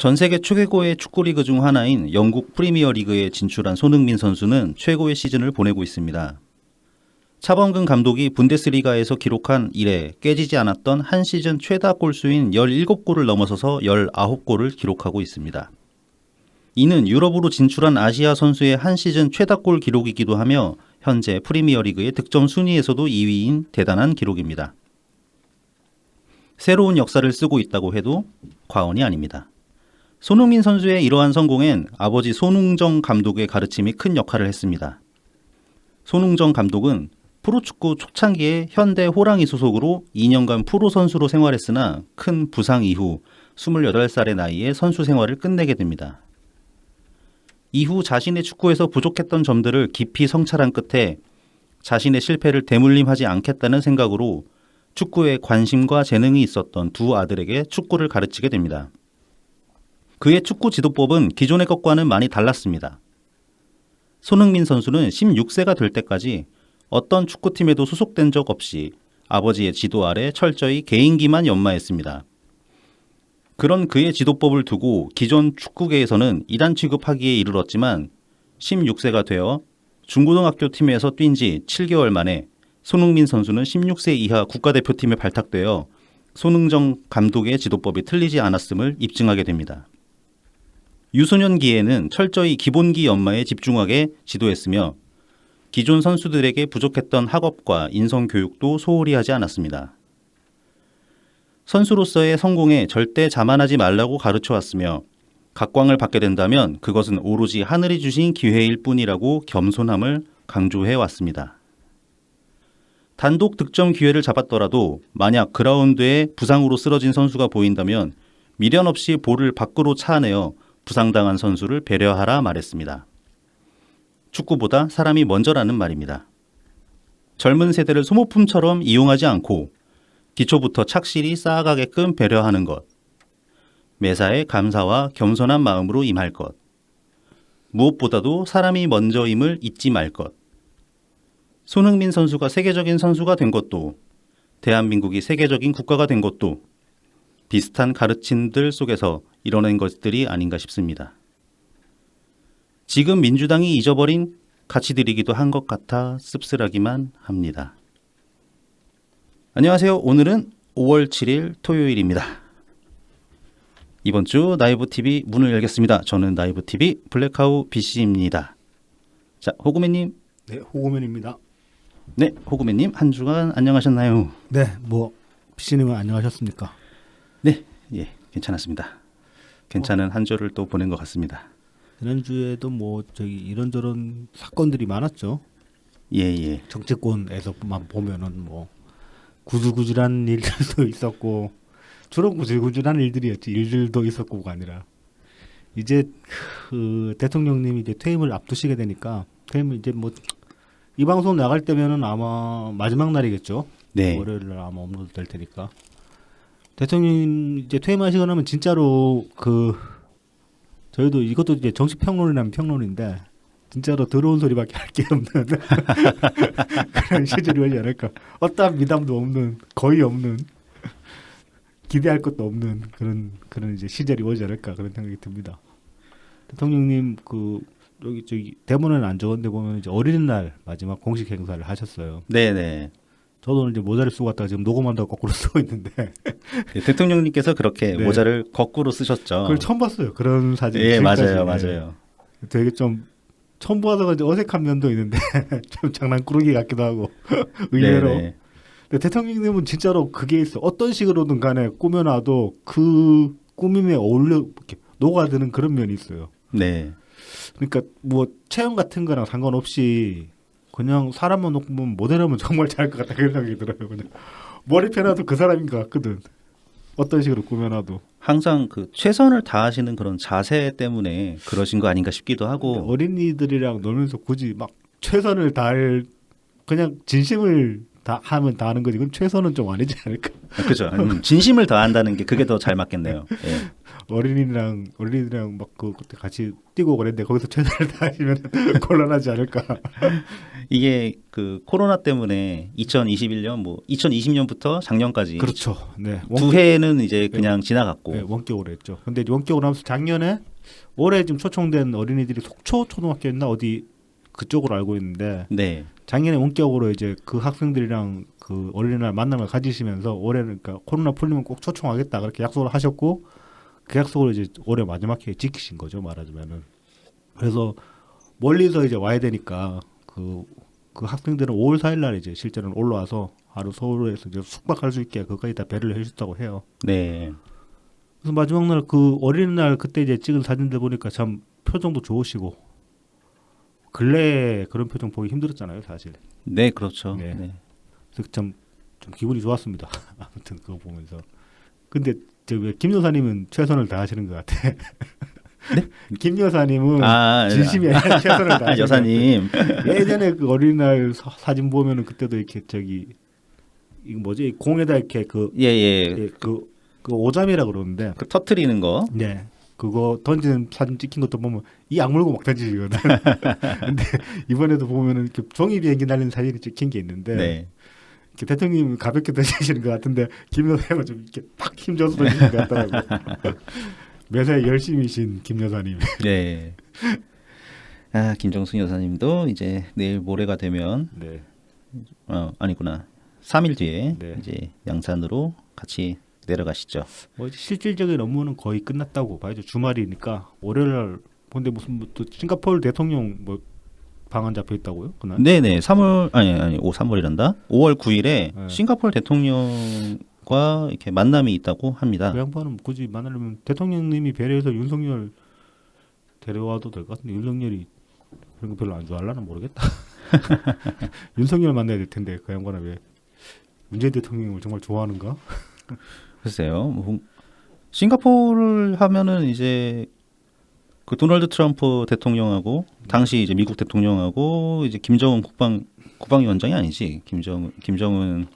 전 세계 최고의 축구 리그 중 하나인 영국 프리미어 리그에 진출한 손흥민 선수는 최고의 시즌을 보내고 있습니다. 차범근 감독이 분데스리가에서 기록한 이래 깨지지 않았던 한 시즌 최다 골수인 17골을 넘어서서 19골을 기록하고 있습니다. 이는 유럽으로 진출한 아시아 선수의 한 시즌 최다 골 기록이기도 하며 현재 프리미어 리그의 득점 순위에서도 2위인 대단한 기록입니다. 새로운 역사를 쓰고 있다고 해도 과언이 아닙니다. 손흥민 선수의 이러한 성공엔 아버지 손흥정 감독의 가르침이 큰 역할을 했습니다. 손흥정 감독은 프로축구 초창기에 현대 호랑이 소속으로 2년간 프로 선수로 생활했으나 큰 부상 이후 28살의 나이에 선수 생활을 끝내게 됩니다. 이후 자신의 축구에서 부족했던 점들을 깊이 성찰한 끝에 자신의 실패를 대물림하지 않겠다는 생각으로 축구에 관심과 재능이 있었던 두 아들에게 축구를 가르치게 됩니다. 그의 축구 지도법은 기존의 것과는 많이 달랐습니다. 손흥민 선수는 16세가 될 때까지 어떤 축구팀에도 소속된 적 없이 아버지의 지도 아래 철저히 개인기만 연마했습니다. 그런 그의 지도법을 두고 기존 축구계에서는 이단 취급하기에 이르렀지만 16세가 되어 중고등학교 팀에서 뛴 지 7개월 만에 손흥민 선수는 16세 이하 국가대표팀에 발탁되어 손흥정 감독의 지도법이 틀리지 않았음을 입증하게 됩니다. 유소년기에는 철저히 기본기 연마에 집중하게 지도했으며 기존 선수들에게 부족했던 학업과 인성교육도 소홀히 하지 않았습니다. 선수로서의 성공에 절대 자만하지 말라고 가르쳐왔으며 각광을 받게 된다면 그것은 오로지 하늘이 주신 기회일 뿐이라고 겸손함을 강조해왔습니다. 단독 득점 기회를 잡았더라도 만약 그라운드에 부상으로 쓰러진 선수가 보인다면 미련 없이 볼을 밖으로 차내어 부상당한 선수를 배려하라 말했습니다. 축구보다 사람이 먼저라는 말입니다. 젊은 세대를 소모품처럼 이용하지 않고 기초부터 착실히 쌓아가게끔 배려하는 것. 매사에 감사와 겸손한 마음으로 임할 것. 무엇보다도 사람이 먼저임을 잊지 말 것. 손흥민 선수가 세계적인 선수가 된 것도 대한민국이 세계적인 국가가 된 것도 비슷한 가르침들 속에서 이뤄낸 것들이 아닌가 싶습니다. 지금 민주당이 잊어버린 가치들이기도 한 것 같아 씁쓸하기만 합니다. 안녕하세요. 오늘은 5월 7일 토요일입니다. 이번 주 나이브TV 문을 열겠습니다. 저는 나이브TV 블랙하우 BC입니다. 자, 호구맨님. 네, 호구맨입니다. 네, 호구맨님 한 주간 안녕하셨나요? 네, BC님은 안녕하셨습니까? 네, 예, 괜찮았습니다. 괜찮은 한 주를 또 보낸 것 같습니다. 지난주에도 이런저런 사건들이 많았죠. 예. 정치권에서만 보면은 구질구질한 일들도 있었고 주로 구질구질한 일들이었지 일들도 있었고가 아니라 이제 그 대통령님이 이제 퇴임을 앞두시게 되니까 퇴임 이제 이 방송 나갈 때면은 아마 마지막 날이겠죠. 네. 월요일 날 아마 업로드 될 테니까 대통령 이제 퇴임하시고 나면 진짜로 저희도 이것도 이제 정치 평론이라면 평론인데 진짜로 더러운 소리밖에 할 게 없는 그런 시절이 오지 않을까. 어떠한 미담도 없는 거의 없는 기대할 것도 없는 그런 이제 시절이 오지 않을까 그런 생각이 듭니다. 대통령님 여기 대본에는 안 적었는데 보면 이제 어린이날 마지막 공식 행사를 하셨어요. 네네. 저도 오늘 이제 모자를 쓰고 왔다가 지금 녹음한다고 거꾸로 쓰고 있는데 네, 대통령님께서 그렇게 네. 모자를 거꾸로 쓰셨죠. 그걸 처음 봤어요. 그런 사진. 예, 지금까지. 맞아요. 되게 좀 처음 봐서 어색한 면도 있는데 좀 장난꾸러기 같기도 하고 의외로. 네네. 근데 대통령님은 진짜로 그게 있어. 어떤 식으로든 간에 꾸며놔도 그 꾸밈에 어울려 이렇게 녹아드는 그런 면이 있어요. 네. 그러니까 체형 같은 거랑 상관없이 그냥 사람만 놓고 보면 모델하면 정말 잘할 것 같다 그런 생각이 들어요. 그냥 머리 펴놔도 그 사람인 것 같거든. 어떤 식으로 꾸며놔도. 항상 최선을 다하시는 그런 자세 때문에 그러신 거 아닌가 싶기도 하고. 어린이들이랑 놀면서 굳이 막 최선을 다할 그냥 진심을 하면 다하는 거지. 그럼 최선은 좀 아니지 않을까? 그렇죠. 진심을 다한다는 게 그게 더 잘 맞겠네요. 예. 어린이들이랑 막 그때 같이 뛰고 그랬는데 거기서 최선을 다하시면 곤란하지 않을까. 이게 그 코로나 때문에 2021년 뭐 2020년부터 작년까지 그렇죠. 네. 두 해는 이제 그냥 지나갔고. 네, 원격으로 했죠. 근데 이제 원격으로 하면서 작년에 올해 지금 초청된 어린이들이 속초 초등학교였나 어디 그쪽으로 알고 있는데 네. 작년에 원격으로 이제 그 학생들이랑 그 어린이날 만남을 가지시면서 올해는 그러니까 코로나 풀리면 꼭 초청하겠다 그렇게 약속을 하셨고 그 약속을 이제 올해 마지막 해에 지키신 거죠 말하자면은. 그래서 멀리서 이제 와야 되니까 그 학생들은 5월 4일 날 이제 실제로는 올라와서 하루 서울에서 이제 숙박할 수 있게 그까지 다 배려를 해주셨다고 해요. 네. 그래서 마지막 날 그 어린이날 그때 이제 찍은 사진들 보니까 참 표정도 좋으시고 근래 그런 표정 보기 힘들었잖아요 사실. 네, 그렇죠. 네. 네. 그래서 좀 기분이 좋았습니다. 아무튼 그거 보면서. 근데 김 여사님은 최선을 다하시는 것 같아. 네? 김 여사님은 진심이 아니라 최선을 다하시는 여사님. 것 같아. 예전에 그 어린이날 사진 보면은 그때도 이렇게 이거 뭐지 공에다 이렇게 그 오잠이라 그러는데 그 터트리는 거. 네. 그거 던지는 사진 찍힌 것도 보면 이 악물고 막 던지시거든. 근데 이번에도 보면은 이렇게 종이 비행기 날리는 사진이 찍힌 게 있는데 네. 이렇게 대통령님 가볍게 던지시는 것 같은데 김 여사님은 좀 이렇게 팍 힘줘서 던지시는 것 같더라고. 매사에 열심히신 김 여사님. 네. 아, 김정숙 여사님도 이제 내일 모레가 되면 네. 아니구나. 3일 뒤에 네. 이제 양산으로 같이 내려가시죠. 뭐 실질적인 업무는 거의 끝났다고 봐야죠. 주말이니까 월요일날 근데 무슨 또 싱가포르 대통령 뭐 방한 잡혀 있다고요? 그날? 네네. 3월 아니 3월이란다. 5월 9일에 네. 싱가포르 대통령과 이렇게 만남이 있다고 합니다. 그 양반은 굳이 만나려면 대통령님이 배려해서 윤석열 데려와도 될 것 같은데 윤석열이 그런 거 별로 안 좋아하려나 모르겠다. 윤석열 만나야 될 텐데 그 양반은 왜 문재인 대통령을 정말 좋아하는가? 글쎄요. 뭐, 싱가포르를 하면은 이제 그 도널드 트럼프 대통령하고 당시 이제 미국 대통령하고 이제 김정은 국방위원장이 아니지. 김정은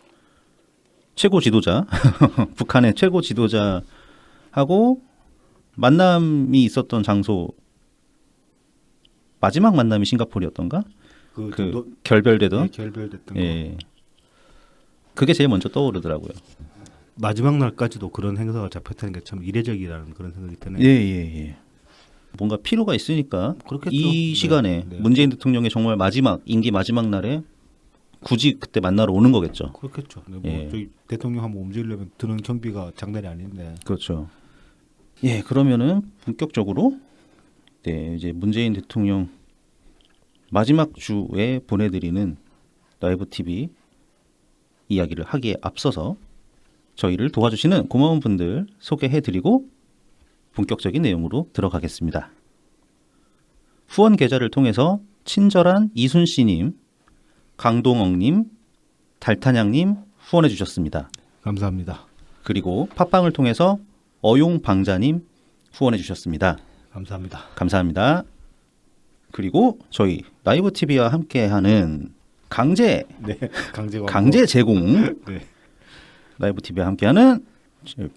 최고 지도자, 북한의 최고 지도자하고 만남이 있었던 장소 마지막 만남이 싱가포르였던가? 결별되던. 네, 결별됐던 예. 거. 그게 제일 먼저 떠오르더라고요. 마지막 날까지도 그런 행사가 잡혔다는 게 참 이례적이라는 그런 생각이 드네요. 예. 뭔가 필요가 있으니까 그렇겠죠. 이 시간에 네. 문재인 대통령의 정말 임기 마지막 날에 굳이 그때 만나러 오는 거겠죠. 그렇겠죠. 네, 뭐 예. 저기 대통령 한번 움직이려면 드는 경비가 장난이 아닌데. 그렇죠. 예, 그러면은 본격적으로 이제 문재인 대통령 마지막 주에 보내드리는 라이브 TV 이야기를 하기에 앞서서 저희를 도와주시는 고마운 분들 소개해드리고 본격적인 내용으로 들어가겠습니다. 후원 계좌를 통해서 친절한 이순씨님, 강동억님, 달탄양님 후원해 주셨습니다. 감사합니다. 그리고 팟빵을 통해서 어용방자님 후원해 주셨습니다. 감사합니다. 감사합니다. 그리고 저희 라이브 TV와 함께하는 강제 네, 제공 네. 라이브 TV와 함께하는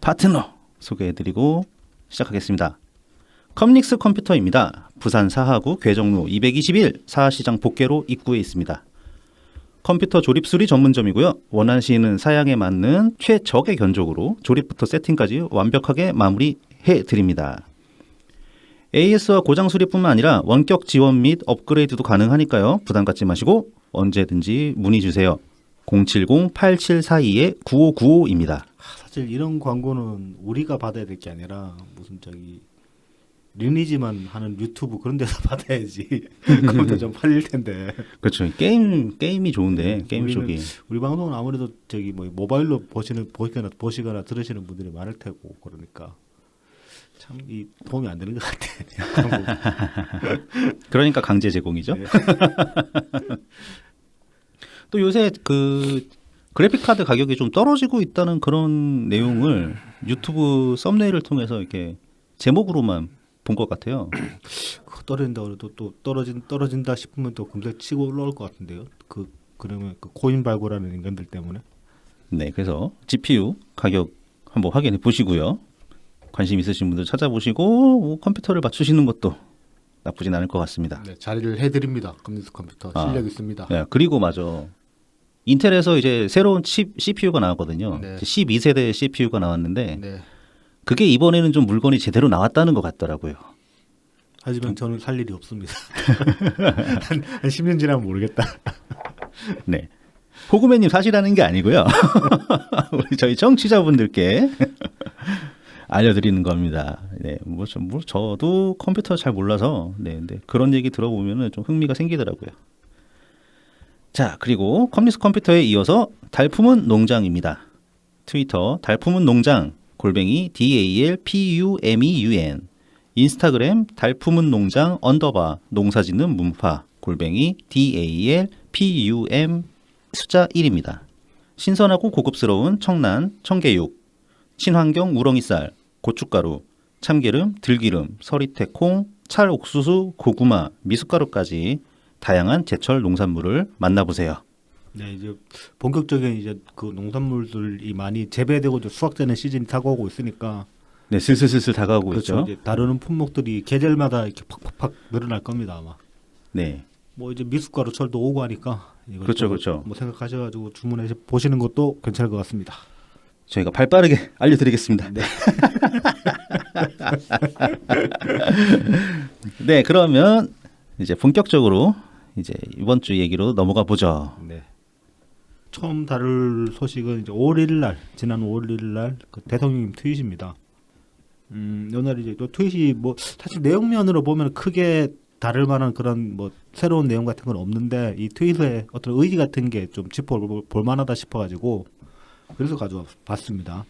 파트너 소개해드리고 시작하겠습니다. 컴닉스 컴퓨터입니다. 부산 사하구 괴정로 221 사하시장 복개로 입구에 있습니다. 컴퓨터 조립 수리 전문점이고요. 원하시는 사양에 맞는 최적의 견적으로 조립부터 세팅까지 완벽하게 마무리해 드립니다. AS와 고장 수리뿐만 아니라 원격 지원 및 업그레이드도 가능하니까요. 부담 갖지 마시고 언제든지 문의 주세요. 070-8742-9595입니다. 사실 이런 광고는 우리가 받아야 될 게 아니라 무슨 리니지만 하는 유튜브 그런 데서 받아야지. 그것도 좀 팔릴 텐데. 그렇죠. 게임이 좋은데 게임 쪽이 우리 방송은 아무래도 모바일로 보시거나 들으시는 분들이 많을 테고 그러니까 참 이 도움이 안 되는 것 같아. 그러니까 강제 제공이죠. 네. 또 요새 그 그래픽 카드 가격이 좀 떨어지고 있다는 그런 내용을 유튜브 썸네일을 통해서 이렇게 제목으로만 본 것 같아요. 그거 떨어진다 그래도 또 떨어진다 싶으면 또 금세 치고 올라올 것 같은데요. 그러면 그 코인 발굴하는 인간들 때문에. 네, 그래서 GPU 가격 한번 확인해 보시고요. 관심 있으신 분들 찾아보시고 뭐 컴퓨터를 맞추시는 것도 나쁘진 않을 것 같습니다. 네, 자리를 해드립니다. 커뮤니티 컴퓨터 실력 있습니다. 네, 그리고 맞아. 인텔에서 이제 새로운 CPU가 나왔거든요. 네. 12세대 CPU가 나왔는데 네. 그게 이번에는 좀 물건이 제대로 나왔다는 것 같더라고요. 하지만 저는 살 일이 없습니다. 한 10년 지나면 모르겠다. 네. 호구매님 사시라는 게 아니고요. 우리 저희 청취자분들께 알려드리는 겁니다. 네, 저도 컴퓨터 잘 몰라서 근데 그런 얘기 들어보면은 좀 흥미가 생기더라고요. 자, 그리고 컴리스 컴퓨터에 이어서 달품은 농장입니다. 트위터 달품은 농장 @ DALPUMEUN 인스타그램 달품은 농장 _ 농사짓는 문파 @ DALPUM 숫자 1입니다. 신선하고 고급스러운 청란, 청개육, 친환경 우렁이쌀, 고춧가루, 참기름, 들기름, 서리태 콩, 찰옥수수, 고구마, 미숫가루까지 다양한 제철 농산물을 만나보세요. 네, 이제 본격적인 이제 그 농산물들이 많이 재배되고 이제 수확되는 시즌이 다가오고 있으니까 네, 슬슬 다가오고 그렇죠. 있죠. 이제 다루는 품목들이 계절마다 이렇게 팍팍팍 늘어날 겁니다 아마. 네, 뭐 이제 미숫가루 철도 오고 하니까 그렇죠, 그렇죠. 뭐 생각하셔가지고 주문해 보시는 것도 괜찮을 것 같습니다. 저희가 발 빠르게 알려드리겠습니다. 네. 네, 그러면 이제 본격적으로 이제 이번 주 얘기로 넘어가 보죠. 네. 처음 다룰 소식은 이제 5월 1일 날 지난 5월 1일 날그 대통령님 트윗입니다. 요날 이제 또 트윗이 뭐 사실 내용면으로 보면 크게 다를 만한 그런 뭐 새로운 내용 같은 건 없는데 이 트윗의 어떤 의지 같은 게 좀 짚어볼 만하다 싶어가지고 그래서 가져왔습니다.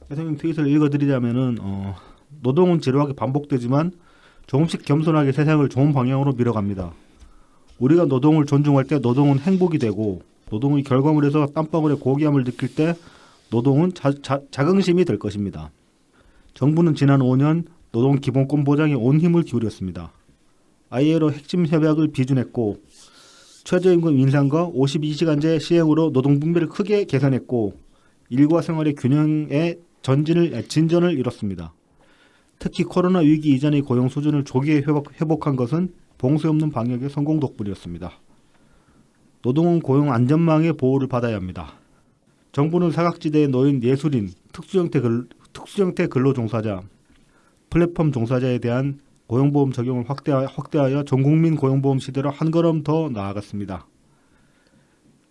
대통령 트윗을 읽어드리자면은 노동은 지루하게 반복되지만 조금씩 겸손하게 세상을 좋은 방향으로 밀어갑니다. 우리가 노동을 존중할 때 노동은 행복이 되고 노동의 결과물에서 땀방울의 고귀함을 느낄 때 노동은 자긍심이 될 것입니다. 정부는 지난 5년 노동 기본권 보장에 온 힘을 기울였습니다. ILO 핵심 협약을 비준했고 최저임금 인상과 52시간제 시행으로 노동 분배를 크게 개선했고 일과 생활의 균형의 진전을 이뤘습니다. 특히 코로나 위기 이전의 고용 수준을 조기에 회복한 것은 봉쇄 없는 방역의 성공 덕분이었습니다. 노동은 고용 안전망의 보호를 받아야 합니다. 정부는 사각지대에 놓인 예술인, 특수형태 근로종사자, 플랫폼 종사자에 대한 고용보험 적용을 확대하여 전국민 고용보험 시대로 한 걸음 더 나아갔습니다.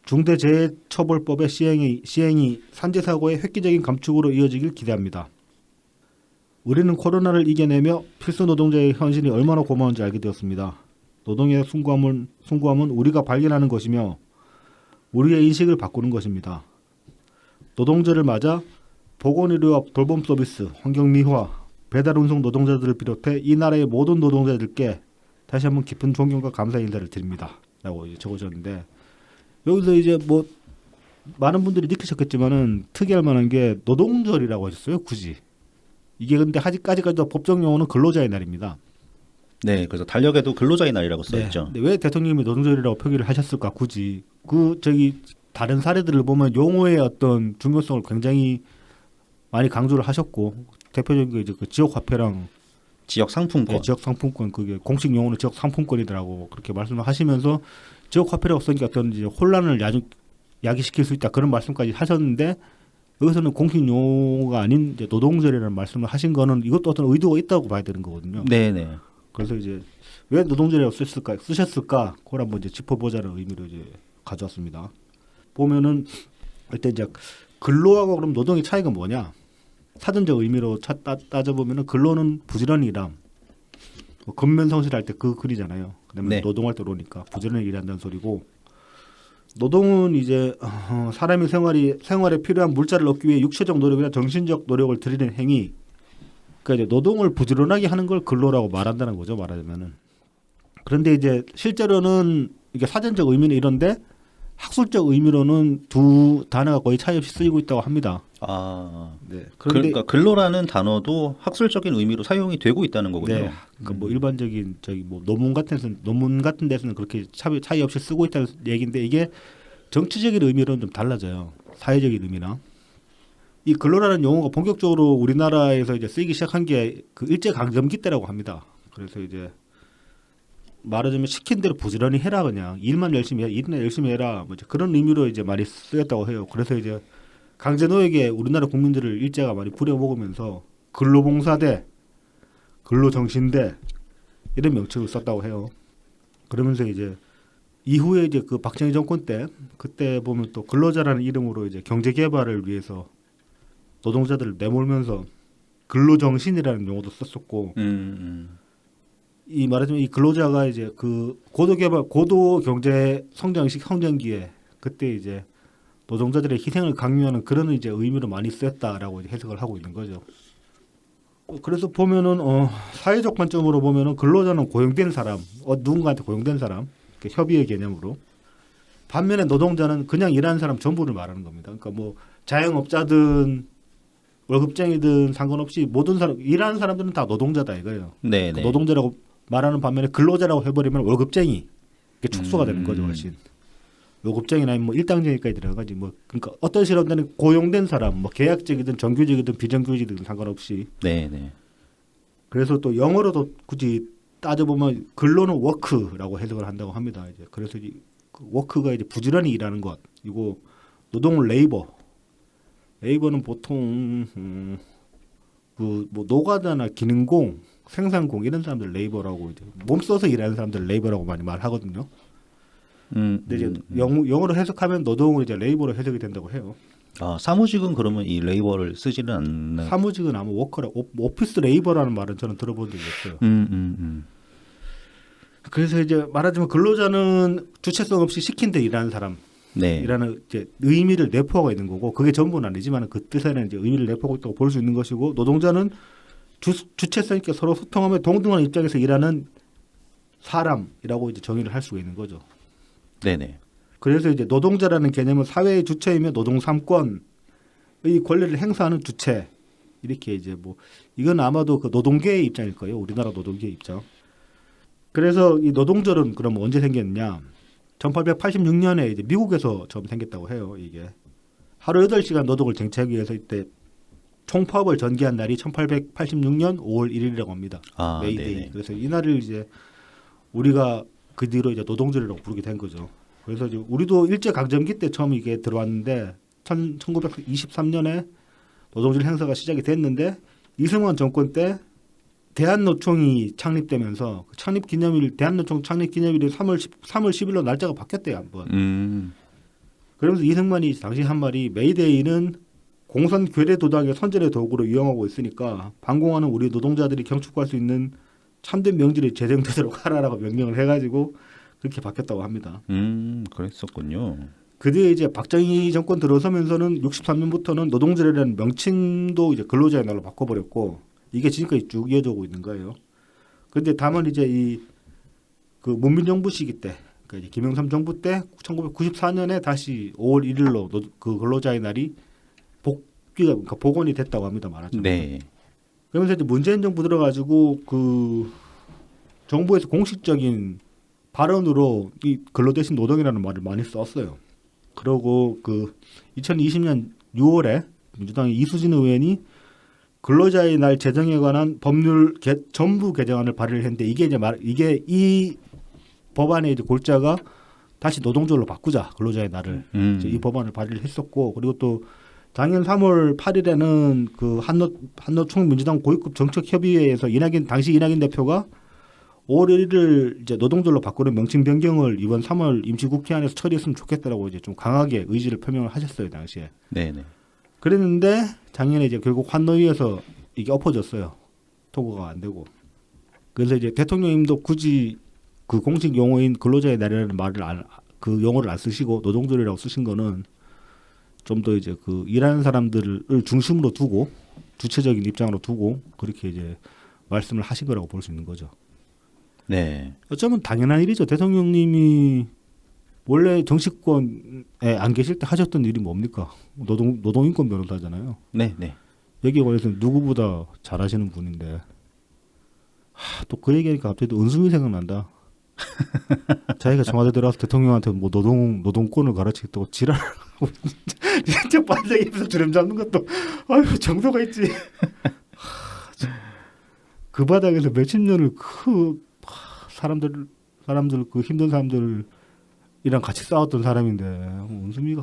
중대재해처벌법의 시행이 산재사고의 획기적인 감축으로 이어지길 기대합니다. 우리는 코로나를 이겨내며 필수 노동자의 현실이 얼마나 고마운지 알게 되었습니다. 노동의 숭고함은 우리가 발견하는 것이며 우리의 인식을 바꾸는 것입니다. 노동절을 맞아 보건의료와 돌봄 서비스, 환경미화, 배달운송 노동자들을 비롯해 이 나라의 모든 노동자들께 다시 한번 깊은 존경과 감사 인사를 드립니다. 라고 적어졌는데 여기서 이제 뭐 많은 분들이 느끼셨겠지만은 특이할 만한 게 노동절이라고 하셨어요. 굳이. 이게 근데 아직까지도 법정 용어는 근로자의 날입니다. 네, 그래서 달력에도 근로자의 날이라고 써있죠. 네. 왜 대통령님이 노동절이라고 표기를 하셨을까? 굳이 다른 사례들을 보면 용어의 어떤 중요성을 굉장히 많이 강조를 하셨고 대표적인 게 이제 그 지역 화폐랑 지역 상품권. 네, 지역 상품권 그게 공식 용어는 지역 상품권이더라고 그렇게 말씀을 하시면서 지역 화폐라고 쓴 게 어떤 이제 혼란을 야기시킬 수 있다 그런 말씀까지 하셨는데 여기서는 공식 용어가 아닌 이제 노동절이라는 말씀을 하신 거는 이것도 어떤 의도가 있다고 봐야 되는 거거든요. 네네. 그래서 이제 왜 노동절이라고 쓰셨을까? 그걸 한번 이제 짚어보자는 의미로 이제 가져왔습니다. 보면은 일단 이제 근로하고 그럼 노동의 차이가 뭐냐? 사전적 의미로 따져보면은 근로는 부지런히 일함. 뭐 근면성실할 때 그 글이잖아요. 그다음에 네. 노동할 때 그러니까 부지런히 일한다는 소리고. 노동은 이제 사람이 생활에 필요한 물자를 얻기 위해 육체적 노력이나 정신적 노력을 들이는 행위. 그러니까 이제 노동을 부지런하게 하는 걸 근로라고 말한다는 거죠. 말하자면은. 그런데 이제 실제로는 이게 사전적 의미는 이런데 학술적 의미로는 두 단어가 거의 차이 없이 쓰이고 있다고 합니다. 아, 네. 그러니까 근로라는 단어도 학술적인 의미로 사용이 되고 있다는 거군요. 네. 그러니까 뭐 일반적인 뭐 논문 같은 데서는 그렇게 차이 없이 쓰고 있다는 얘기인데 이게 정치적인 의미로는 좀 달라져요. 사회적인 의미나. 이 근로라는 용어가 본격적으로 우리나라에서 이제 쓰이기 시작한 게 그 일제 강점기 때라고 합니다. 그래서 이제 말하자면 시킨 대로 부지런히 해라 그냥 일만 열심히 해 일이나 열심히 해라 뭐 이제 그런 의미로 이제 많이 쓰였다고 해요. 그래서 이제 강제노역에 우리나라 국민들을 일제가 많이 부려먹으면서 근로봉사대, 근로정신대 이런 명칭을 썼다고 해요. 그러면서 이제 이후에 이제 그 박정희 정권 때 그때 보면 또 근로자라는 이름으로 이제 경제 개발을 위해서 노동자들을 내몰면서 근로정신이라는 용어도 썼었고 이 말하자면 이 근로자가 이제 그 고도 개발 고도 경제 성장식 성장기에 그때 이제 노동자들의 희생을 강요하는 그런 이제 의미로 많이 쓰였다라고 이제 해석을 하고 있는 거죠. 그래서 보면은 사회적 관점으로 보면은 근로자는 고용된 사람, 누군가한테 고용된 사람, 협의의 개념으로. 반면에 노동자는 그냥 일하는 사람 전부를 말하는 겁니다. 그러니까 뭐 자영업자든 월급쟁이든 상관없이 모든 사람 일하는 사람들은 다 노동자다 이거예요. 네, 그 네. 노동자라고 말하는 반면에 근로자라고 해버리면 월급쟁이 이게 축소가 되는 거죠 훨씬. 월급쟁이나 뭐 일당쟁이까지 들어가지 뭐 그러니까 어떤 실업자는 고용된 사람 뭐 계약직이든 정규직이든 비정규직이든 상관없이. 네, 네. 그래서 또 영어로도 굳이 따져보면 근로는 워크라고 해석을 한다고 합니다. 이제 그래서 그 워크가 이제 부지런히 일하는 것. 이거 노동은 레이버는 보통 그 뭐 노가다나 기능공, 생산공 이런 사람들 레이버라고 이제 몸 써서 일하는 사람들 레이버라고 많이 말하거든요. 근데 이제 영어로 해석하면 노동은 이제 레이버로 해석이 된다고 해요. 아, 사무직은 그러면 이 레이버를 쓰지는 않는. 사무직은 아마 워커라 오피스 레이버라는 말은 저는 들어본 적이 없어요. 그래서 이제 말하자면 근로자는 주체성 없이 시킨 대 일하는 사람. 네. 이라는 이제 의미를 내포하고 있는 거고 그게 전부는 아니지만 그 뜻에는 이제 의미를 내포하고 있다고 볼 수 있는 것이고 노동자는 주체성 있게 서로 소통하며 동등한 입장에서 일하는 사람이라고 이제 정의를 할 수가 있는 거죠. 네네. 그래서 이제 노동자라는 개념은 사회의 주체이며 노동 3권의 권리를 행사하는 주체 이렇게 이제 뭐 이건 아마도 그 노동계의 입장일 거예요. 우리나라 노동계의 입장. 그래서 이 노동절은 그럼 언제 생겼냐? 1886년에 이제 미국에서 처음 생겼다고 해요. 이게 하루 8시간 노동을 쟁취하기 위해서 이때 총파업을 전개한 날이 1886년 5월 1일이라고 합니다. 아, 메이데이. 네네. 그래서 이날을 이제 우리가 그 뒤로 이제 노동절이라고 부르게 된 거죠. 그래서 이제 우리도 일제 강점기 때 처음 이게 들어왔는데 1923년에 노동절 행사가 시작이 됐는데 이승만 정권 때 대한노총이 창립되면서 그 창립 기념일 대한노총 창립 기념일이 3월 10일로 날짜가 바뀌었대요 한번. 그러면서 이승만이 당시 한 말이 메이데이는 공산 괴뢰 도당의 선전의 도구로 이용하고 있으니까 반공하는 우리 노동자들이 경축할 수 있는 참된 명절이 제정되도록 하라라고 명령을 해가지고 그렇게 바뀌었다고 합니다. 그랬었군요. 그 뒤에 이제 박정희 정권 들어서면서는 63년부터는 노동절이라는 명칭도 이제 근로자의 날로 바꿔버렸고 이게 지금까지 쭉 이어져 오고 있는 거예요. 그런데 다만 이제 이 그 문민정부 시기 때, 그러니까 이제 김영삼 정부 때 1994년에 다시 5월 1일로 그 근로자의 날이 그러니까 복원이 됐다고 합니다. 말하자면. 네. 그러면서 이제 문재인 정부 들어가지고 그 정부에서 공식적인 발언으로 이 근로 대신 노동이라는 말을 많이 썼어요. 그러고 그 2020년 6월에 민주당의 이수진 의원이 근로자의 날 제정에 관한 법률 전부 개정안을 발의를 했는데 이게 이제 이 법안의 이제 골자가 다시 노동절로 바꾸자 근로자의 날을 이제 이 법안을 발의를 했었고 그리고 또 작년 3월 8일에는 그 한노총 민주당 고위급 정책협의회에서 당시 이낙연 대표가 5월 1일을 이제 노동절로 바꾸는 명칭 변경을 이번 3월 임시국회안에서 처리했으면 좋겠다라고 이제 좀 강하게 의지를 표명을 하셨어요 당시에. 네네. 그랬는데 작년에 이제 결국 환노위에서 이게 엎어졌어요. 통과가 안 되고. 그래서 이제 대통령님도 굳이 그 공식 용어인 근로자의 날이라는 그 용어를 안 쓰시고 노동절이라고 쓰신 거는 좀 더 이제 그 일하는 사람들을 중심으로 두고 주체적인 입장으로 두고 그렇게 이제 말씀을 하신 거라고 볼 수 있는 거죠. 네. 어쩌면 당연한 일이죠. 대통령님이 원래 정치권에 안 계실 때 하셨던 일이 뭡니까? 노동인권 변호사잖아요. 네, 네. 여기에 관해서 누구보다 잘하시는 분인데 또 그 얘기하니까 갑자기 또 은수미 생각난다. 자기가 청와대 들어와서 대통령한테 뭐 노동권을 가르치겠다고 지랄하고 진짜 반장에서 주름 잡는 것도 아유 정도가 있지. 그 바닥에서 몇십 년을 사람들 그 힘든 사람들이랑 같이 싸웠던 사람인데 원수미가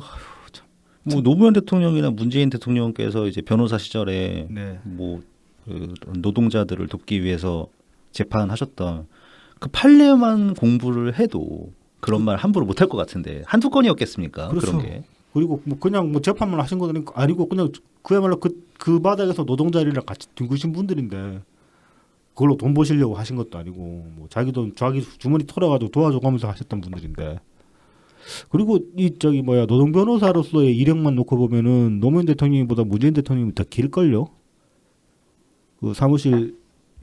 참. 뭐 노무현 대통령이나 문재인 대통령께서 이제 변호사 시절에 네. 뭐 그 노동자들을 돕기 위해서 재판하셨던 그 판례만 공부를 해도 그런 말 함부로 못할 것 같은데 한두 건이었겠습니까? 그렇죠. 그런 게. 그리고 뭐 그냥 뭐 재판만 하신 건 아니고 그냥 그야말로 그 바닥에서 노동자들이랑 같이 뒹구신 분들인데 그걸로 돈 버시려고 하신 것도 아니고 뭐 자기 주머니 털어가지고 도와줘가면서 하셨던 분들인데 그리고 노동 변호사로서의 이력만 놓고 보면은 노무현 대통령보다 문재인 대통령이 더 길걸요. 그 사무실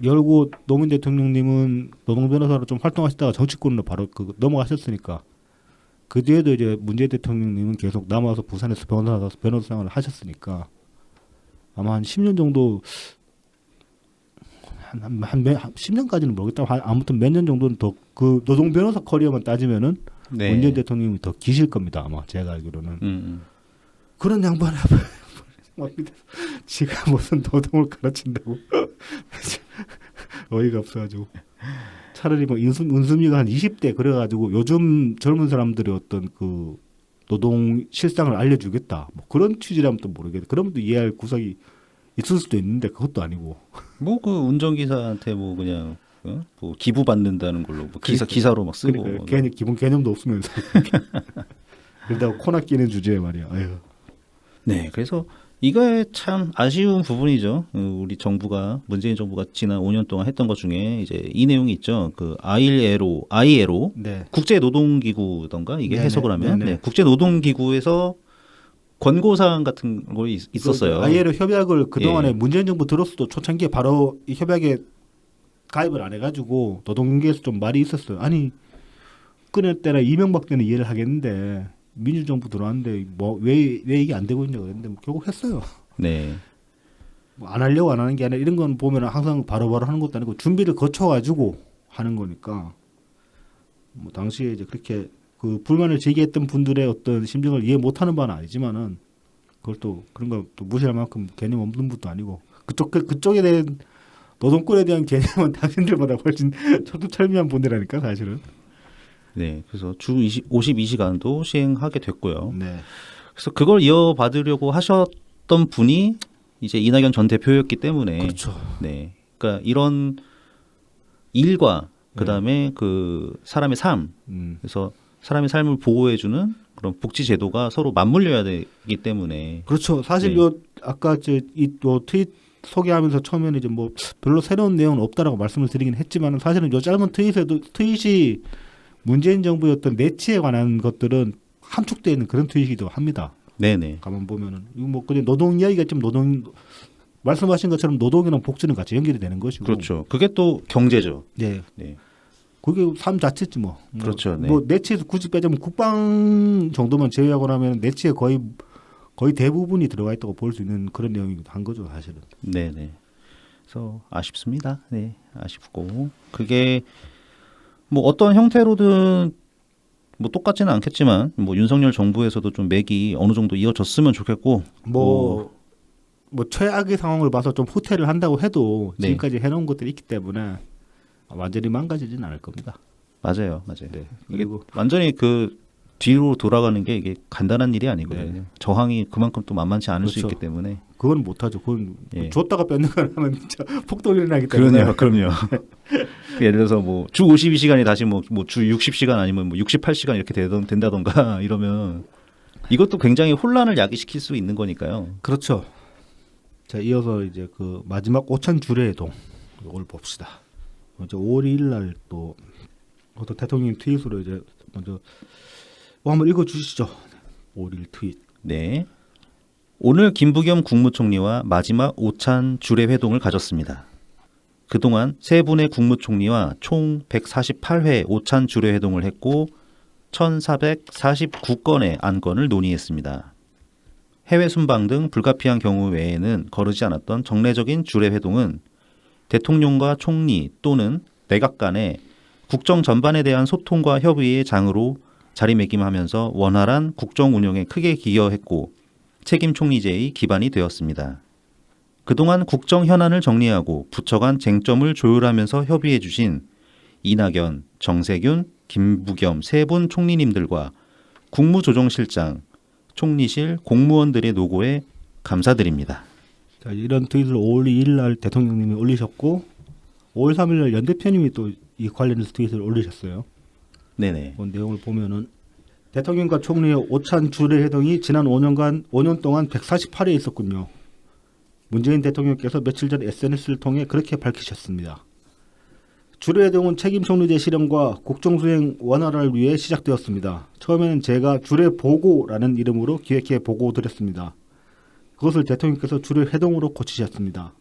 열고 노무현 대통령님은 노동 변호사로 좀 활동하시다가 정치권으로 바로 넘어가셨으니까 그 뒤에도 이제 문재인 대통령님은 계속 남아서 부산에서 변호사 생활을 하셨으니까 아마 한 10년 정도 한 10년까지는 모르겠다. 아무튼 몇 년 정도는 더 그 노동 변호사 커리어만 따지면은 네. 문재인 대통령이 더 기실 겁니다. 아마 제가 알기로는. 그런 양반을 지가 무슨 노동을 가르친다고 어이가 없어가지고 차라리 뭐 은수미가 한 20대 그래가지고 요즘 젊은 사람들의 어떤 그 노동 실상을 알려주겠다 뭐 그런 취지라면 또 모르겠다. 그러면 또 이해할 구석이 있을 수도 있는데 그것도 아니고 뭐 그 운전기사한테 뭐 그냥 뭐 기부 받는다는 걸로 뭐 기사로 막 쓰고 그러니까 기본 개념도 없으면서 그러다가 코나 끼는 주제에 말이야. 아유. 네, 그래서 이거에 참 아쉬운 부분이죠. 우리 정부가 문재인 정부가 지난 5년 동안 했던 것 중에 이제 이 내용이 있죠. 그 ILO 네. 국제 노동기구던가 이게 네네. 해석을 하면 네네. 네, 국제 노동기구에서 권고사항 같은 거 있었어요. ILO 협약을 그 동안에 예. 문재인 정부 들었어도 초창기에 바로 이 협약에 가입을 안 해가지고 노동계에서 좀 말이 있었어요. 아니 끊을 때나 이명박 때는 이해를 하겠는데 민주정부 들어왔는데 뭐 왜 이게 안 되고 있냐 그랬는데 뭐 결국 했어요. 네, 뭐 안 하려고 안 하는 게 아니라 이런 건 보면 항상 바로바로 하는 것도 아니고 준비를 거쳐가지고 하는 거니까 뭐 당시에 이제 그렇게 그 불만을 제기했던 분들의 어떤 심정을 이해 못하는 바는 아니지만은 그걸 또 그런 거 또 무시할 만큼 개념 없는 분도 아니고 그쪽에 대한 노동권에 대한 개념은 당신들보다 훨씬 철두철미한 분들이라니까 사실은. 네, 그래서 주 52시간도 시행하게 됐고요. 네. 그래서 그걸 이어받으려고 하셨던 분이 이제 이낙연 전 대표였기 때문에 그렇죠. 네, 그러니까 이런 일과 그다음에 그 사람의 삶, 그래서 사람의 삶을 보호해주는 그런 복지 제도가 서로 맞물려야 되기 때문에 그렇죠. 사실 네. 요 아까 요 트윗 소개하면서 처음에는 이제 뭐 별로 새로운 내용은 없다라고 말씀을 드리긴 했지만 사실은 요 짧은 트윗이 문재인 정부의 어떤 내치에 관한 것들은 함축되어 있는 그런 트윗이기도 합니다. 네네. 가만 보면은 이거 뭐 그냥 노동 이야기가 좀 말씀하신 것처럼 노동이랑 복지는 같이 연결이 되는 것이고. 그렇죠. 그게 또 경제죠. 네. 네. 그게 삶 자체지 뭐. 그렇죠. 네. 뭐 내치에서 굳이 빼자면 국방 정도만 제외하고 나면 내치에 거의 대부분이 들어가 있다고 볼 수 있는 그런 내용이기도 한 거죠, 사실은. 네네. 그래서 아쉽습니다. 네, 아쉽고 그게 뭐 어떤 형태로든 뭐 똑같지는 않겠지만 뭐 윤석열 정부에서도 좀 맥이 어느 정도 이어졌으면 좋겠고 뭐 최악의 상황을 봐서 좀 후퇴를 한다고 해도 네. 지금까지 해놓은 것들이 있기 때문에 완전히 망가지지는 않을 겁니다. 맞아요. 네. 이게 그리고 완전히 그 뒤로 돌아가는 게 이게 간단한 일이 아니거든요. 네. 저항이 그만큼 또 만만치 않을 수 그렇죠. 있기 때문에. 그건 못하죠. 그건 예. 줬다가 뺏는 거라면 진짜 폭동이 일어나기 때문에. 그럼요. 예를 들어서 뭐 주 52시간이 다시 뭐 주 60시간 아니면 뭐 68시간 이렇게 된다던가 이러면 이것도 굉장히 혼란을 야기시킬 수 있는 거니까요. 그렇죠. 자, 이어서 이제 그 마지막 5천 주례 회동 이걸 봅시다. 먼저 5월 2일 날 또 대통령 트윗으로 이제 먼저 한번 읽어 주시죠. 5월 1일 트윗. 네. 오늘 김부겸 국무총리와 마지막 오찬 주례 회동을 가졌습니다. 그동안 세 분의 국무총리와 총 148회 오찬 주례 회동을 했고 1,449건의 안건을 논의했습니다. 해외 순방 등 불가피한 경우 외에는 거르지 않았던 정례적인 주례 회동은 대통령과 총리 또는 내각 간에 국정 전반에 대한 소통과 협의의 장으로 자리매김하면서 원활한 국정 운영에 크게 기여했고 책임 총리제의 기반이 되었습니다. 그동안 국정 현안을 정리하고 부처 간 쟁점을 조율하면서 협의해 주신 이낙연, 정세균, 김부겸 세 분 총리님들과 국무조정실장, 총리실 공무원들의 노고에 감사드립니다. 자, 이런 트윗을 5월 2일 날 대통령님이 올리셨고 5월 3일 날 연 대표님이 또 이 관련해서 트윗을 올리셨어요. 네네. 그 내용을 보면은 대통령과 총리의 오찬 주례 회동이 지난 5년 동안 148회 있었군요. 문재인 대통령께서 며칠 전 SNS를 통해 그렇게 밝히셨습니다. 주례 회동은 책임 총리제 실현과 국정 수행 원활화를 위해 시작되었습니다. 처음에는 제가 주례 보고라는 이름으로 기획해 보고 드렸습니다. 그것을 대통령께서 주례 회동으로 고치셨습니다.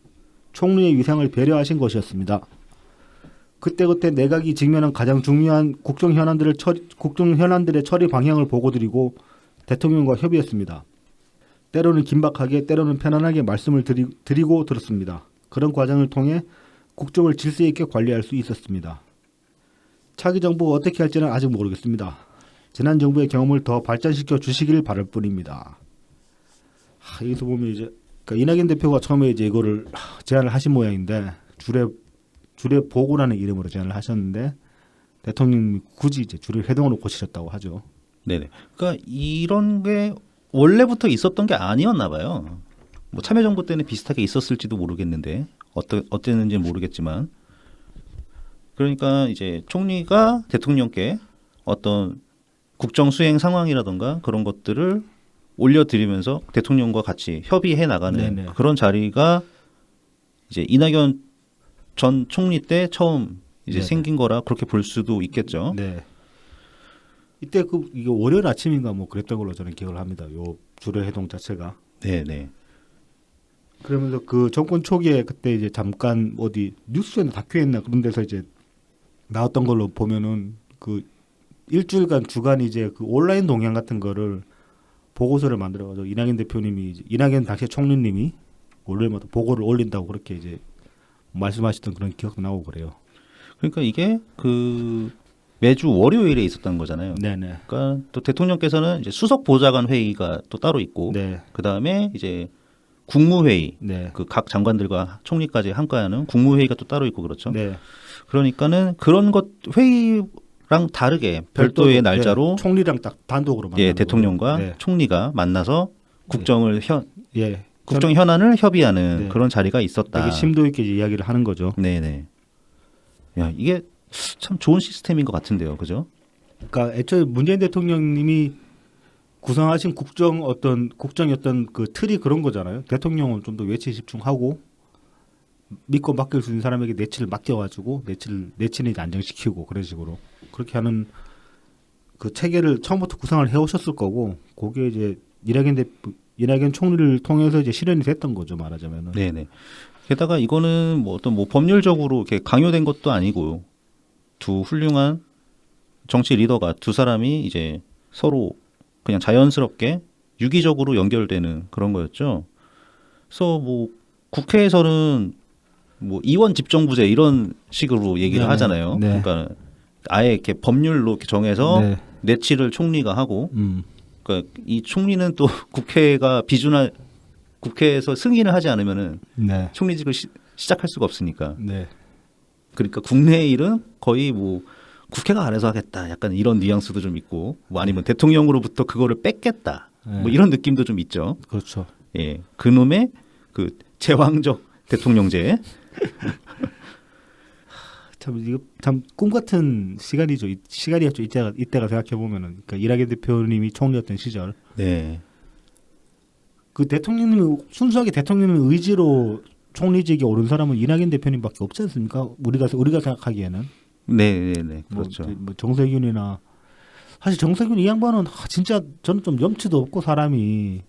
총리의 위상을 배려하신 것이었습니다. 그때그때 내각이 직면한 가장 중요한 국정 현안들의 처리 방향을 보고드리고 대통령과 협의했습니다. 때로는 긴박하게 때로는 편안하게 말씀을 드리고 들었습니다. 그런 과정을 통해 국정을 질서 있게 관리할 수 있었습니다. 차기 정부가 어떻게 할지는 아직 모르겠습니다. 지난 정부의 경험을 더 발전시켜 주시길 바랄 뿐입니다. 여기서 보면 이제 그러니까 이낙연 대표가 처음에 이제 이거를 제안을 하신 모양인데 주례 보고라는 이름으로 제안을 하셨는데 대통령이 굳이 이제 주례 회동으로 고치셨다고 하죠. 네네. 그러니까 이런 게 원래부터 있었던 게 아니었나 봐요. 뭐 참여정부 때는 비슷하게 있었을지도 모르겠는데 어땠는지 모르겠지만 그러니까 이제 총리가 대통령께 어떤 국정 수행 상황이라던가 그런 것들을 올려드리면서 대통령과 같이 협의해 나가는 네네. 그런 자리가 이제 이낙연 전 총리 때 처음 이제 네네. 생긴 거라 그렇게 볼 수도 있겠죠. 네. 이때 이게 월요일 아침인가 뭐 그랬던 걸로 저는 기억을 합니다. 요 주례 회동 자체가. 네네. 그러면서 그 정권 초기에 그때 이제 잠깐 어디 뉴스에나 다큐에나 그런 데서 이제 나왔던 걸로 보면은 그 일주일간 주간 이제 그 온라인 동향 같은 거를 보고서를 만들어가지고 이낙연 대표님이 이낙연 당시 총리님이 월요일마다 보고를 올린다고 그렇게 이제 말씀하시던 그런 기억도 나오고 그래요. 그러니까 이게 그 매주 월요일에 있었던 거잖아요. 네네. 그러니까 또 대통령께서는 이제 수석 보좌관 회의가 또 따로 있고, 네. 그 다음에 이제 국무회의, 네. 그 각 장관들과 총리까지 함께하는 국무회의가 또 따로 있고 그렇죠. 네. 그러니까는 그런 것 회의랑 다르게 별도의 날짜로 네. 총리랑 딱 단독으로 만나는 예 대통령과 네. 총리가 만나서 국정을 예. 국정 현안을 협의하는 네. 그런 자리가 있었다. 되게 심도 있게 이야기를 하는 거죠. 네네. 야 이게 참 좋은 시스템인 것 같은데요, 그죠? 그러니까 애초에 문재인 대통령님이 구상하신 국정의 어떤 그 틀이 그런 거잖아요. 대통령은 좀 더 외치에 집중하고 믿고 맡길 수 있는 사람에게 내치를 맡겨가지고 내치는 이제 안정시키고 그런 식으로 그렇게 하는 그 체계를 처음부터 구상을 해오셨을 거고 그게 이제 이낙연 총리를 통해서 이제 실현이 됐던 거죠, 말하자면은. 네네. 게다가 이거는 뭐 어떤 뭐 법률적으로 이렇게 강요된 것도 아니고 두 훌륭한 정치 리더가 두 사람이 이제 서로 그냥 자연스럽게 유기적으로 연결되는 그런 거였죠. 그래서 뭐 국회에서는 뭐 이원 집정부제 이런 식으로 얘기를 네네. 하잖아요. 네. 그러니까 아예 이렇게 법률로 이렇게 정해서 네. 내치를 총리가 하고, 그러니까 이 총리는 또 국회에서 승인을 하지 않으면은 네. 총리직을 시작할 수가 없으니까. 네. 그러니까 국내 일은 거의 뭐 국회가 알아서 하겠다. 약간 이런 뉘앙스도 좀 있고, 뭐 아니면 대통령으로부터 그거를 뺏겠다. 네. 뭐 이런 느낌도 좀 있죠. 그렇죠. 예, 그놈의 그 제왕적 대통령제. 참 이거 참 꿈 같은 시간이죠. 시간이었죠. 이때가 생각해 보면은 그러니까 이낙연 대표님이 총리였던 시절. 네, 그 대통령님이 순수하게 대통령의 의지로 총리직에 오른 사람은 이낙연 대표님밖에 없지 않습니까? 우리가 생각하기에는 네, 네, 네, 그렇죠. 뭐 정세균이나 사실 정세균 이 양반은 진짜 저는 좀 염치도 없고 사람이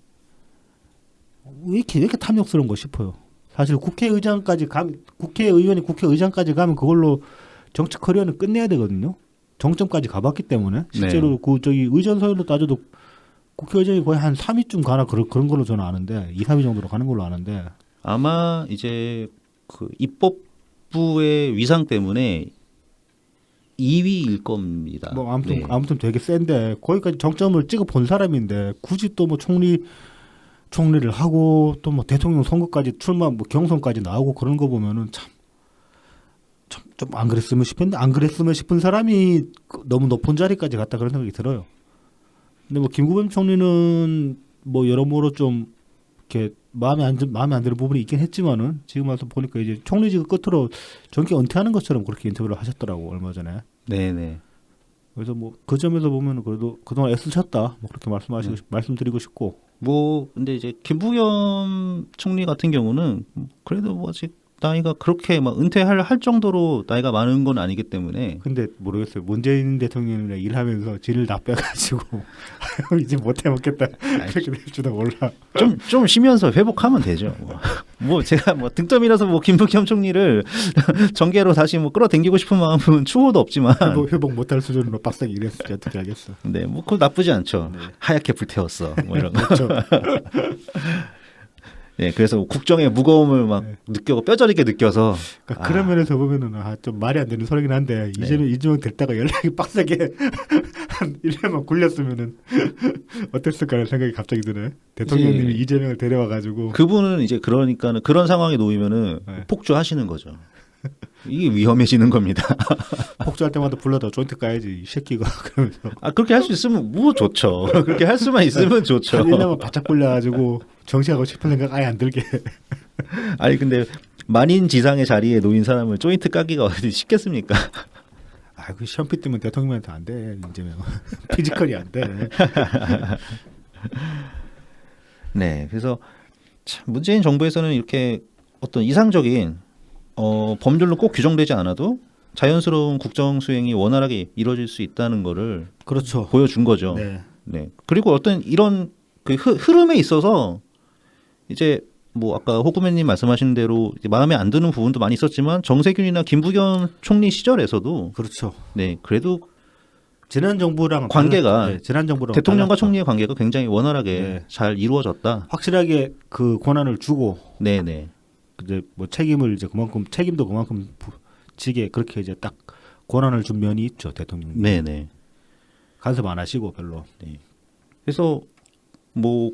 왜 이렇게 탐욕스러운 거 싶어요. 사실 국회의원이 국회의장까지 가면 그걸로 정치 커리어는 끝내야 되거든요. 정점까지 가봤기 때문에 실제로 네. 그 저기 의전 서열로 따져도 국회의장이 거의 한 3위쯤 가나 그런 걸로 저는 아는데 2, 3위 정도로 가는 걸로 아는데 아마 이제 그 입법부의 위상 때문에 2위일 겁니다. 뭐 아무튼 네. 아무튼 되게 센데 거기까지 정점을 찍어 본 사람인데 굳이 또 뭐 총리를 하고 또 뭐 대통령 선거까지 출마 뭐 경선까지 나오고 그런 거 보면은 참 좀 안 그랬으면 싶은데 안 그랬으면 싶은 사람이 너무 높은 자리까지 갔다 그런 생각이 들어요. 근데 뭐 김구겸 총리는 뭐 여러모로 좀 이렇게 마음에 안 드는 부분이 있긴 했지만은 지금 와서 보니까 이제 총리직 끝으로 정계 은퇴하는 것처럼 그렇게 인터뷰를 하셨더라고 얼마 전에. 네네. 그래서 뭐 그 점에서 보면 그래도 그동안 애쓰셨다 뭐 그렇게 말씀드리고 싶고. 뭐 근데 이제 김부겸 총리 같은 경우는 그래도 뭐 아직 나이가 그렇게 막 은퇴할 할 정도로 나이가 많은 건 아니기 때문에 근데 모르겠어요. 문재인 대통령이랑 일하면서 질을 다 빼가지고 이제 못 해먹겠다 그렇게 될 줄도 몰라. 좀 쉬면서 회복하면 되죠. 뭐 제가 뭐 등점이라서 뭐 김부겸 총리를 정계로 다시 뭐 끌어당기고 싶은 마음은 추호도 없지만 회복 못할 수준으로 빡세게 일했을지 어떻게 알겠어. 네, 뭐 그거 나쁘지 않죠. 네. 하얗게 불태웠어. 뭐 이런 거. 그렇죠. 네, 그래서 국정의 무거움을 막 네. 뼈저리게 느껴서 그러니까 그런 면에서 보면은 좀 말이 안 되는 소리긴 한데 네. 이재명 될 때가 연락이 빡세게 한 1년만 굴렸으면은 어땠을까라는 생각이 갑자기 드네. 대통령님이 이제 이재명을 데려와가지고 그분은 이제 그러니까는 그런 상황에 놓이면은 네. 폭주하시는 거죠. 이게 위험해지는 겁니다. 폭주할 때마다 불러다 조인트 까야지 이 새끼가 그러면서 아 그렇게 할 수 있으면 뭐 좋죠. 그렇게 할 수만 있으면 좋죠. 한 1년만 바짝 굴려가지고 정치하고 싶은 생각 아예 안 들게. 아니 근데 만인 지상의 자리에 놓인 사람을 조인트 까기가 어디 쉽겠습니까? 그 시험피 때문에 대통령한테 안 돼. 이재명 피지컬이 안 돼. 네, 그래서 참 문재인 정부에서는 이렇게 어떤 이상적인 법률로 꼭 규정되지 않아도 자연스러운 국정 수행이 원활하게 이루어질 수 있다는 거를 그렇죠. 보여준 거죠. 네. 네. 그리고 어떤 이런 그 흐름에 있어서 이제 뭐 아까 호구맨님 말씀하신 대로 이제 마음에 안 드는 부분도 많이 있었지만 정세균이나 김부겸 총리 시절에서도 그렇죠. 네 그래도 지난 정부랑 관계가 지난 정부랑 대통령과 달랐죠. 총리의 관계가 굉장히 원활하게 네. 잘 이루어졌다. 확실하게 그 권한을 주고 네네. 이제 뭐 책임을 이제 책임도 그만큼 지게 그렇게 이제 딱 권한을 준 면이 있죠 대통령님. 네네. 간섭 안 하시고 별로. 그래서 뭐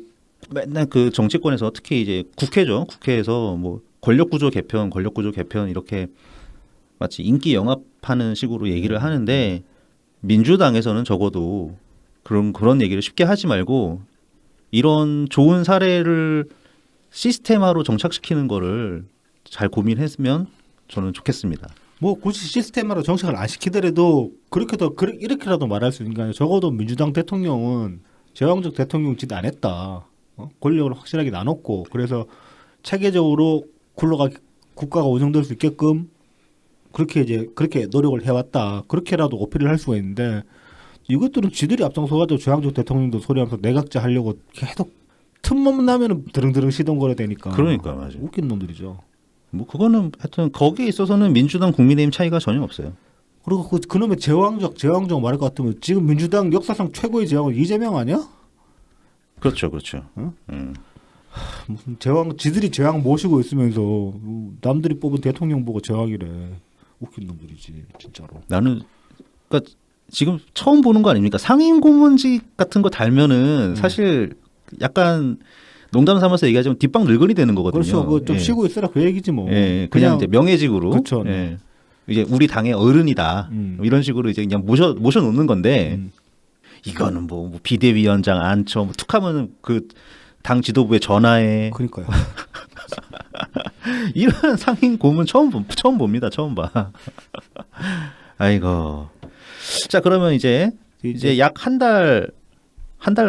맨날 그 정치권에서 특히 이제 국회죠. 국회에서 뭐 권력구조 개편 이렇게 마치 인기 영합하는 식으로 얘기를 하는데 민주당에서는 적어도 그런 얘기를 쉽게 하지 말고 이런 좋은 사례를 시스템화로 정착시키는 거를 잘 고민했으면 저는 좋겠습니다. 뭐 굳이 시스템으로 정착을 안 시키더라도 이렇게라도 말할 수 있는 게 아니라 적어도 민주당 대통령은 제왕적 대통령 짓 안 했다. 권력을 확실하게 나눴고 그래서 체계적으로 국가가 운영될 수 있게끔 그렇게 노력을 해왔다. 그렇게라도 어필을 할 수가 있는데 이것들은 지들이 앞장서가지고 제왕적 대통령도 소리하면서 내각제 하려고 계속 틈만 나면은 드릉드릉 시동거려 대니까. 그러니까 맞아요. 웃긴 놈들이죠. 뭐 그거는 하여튼 거기에 있어서는 민주당 국민의힘 차이가 전혀 없어요. 그리고 그놈의 제왕적 말할 것 같으면 지금 민주당 역사상 최고의 제왕은 이재명 아니야? 그렇죠. 어? 무슨 지들이 제왕 모시고 있으면서 남들이 뽑은 대통령 보고 제왕이래. 웃긴 놈들이지 진짜로. 나는 그러니까 지금 처음 보는 거 아닙니까? 상임 고문직 같은 거 달면은 사실 약간 농담 삼아서 얘기하자면 뒷방 늙은이 되는 거거든요. 그렇죠. 그좀 예. 쉬고 있으라 그 얘기지 뭐. 예, 그냥 이제 명예직으로. 그렇죠. 예. 이제 우리 당의 어른이다. 이런 식으로 이제 그냥 모셔놓는 건데 이거는 뭐 비대위원장 앉혀 뭐 툭하면 그 당 지도부에 전화해. 그러니까요. 이런 상임 고문 처음 봅니다. 처음 봐. 아이고. 자 그러면 이제 약 한 달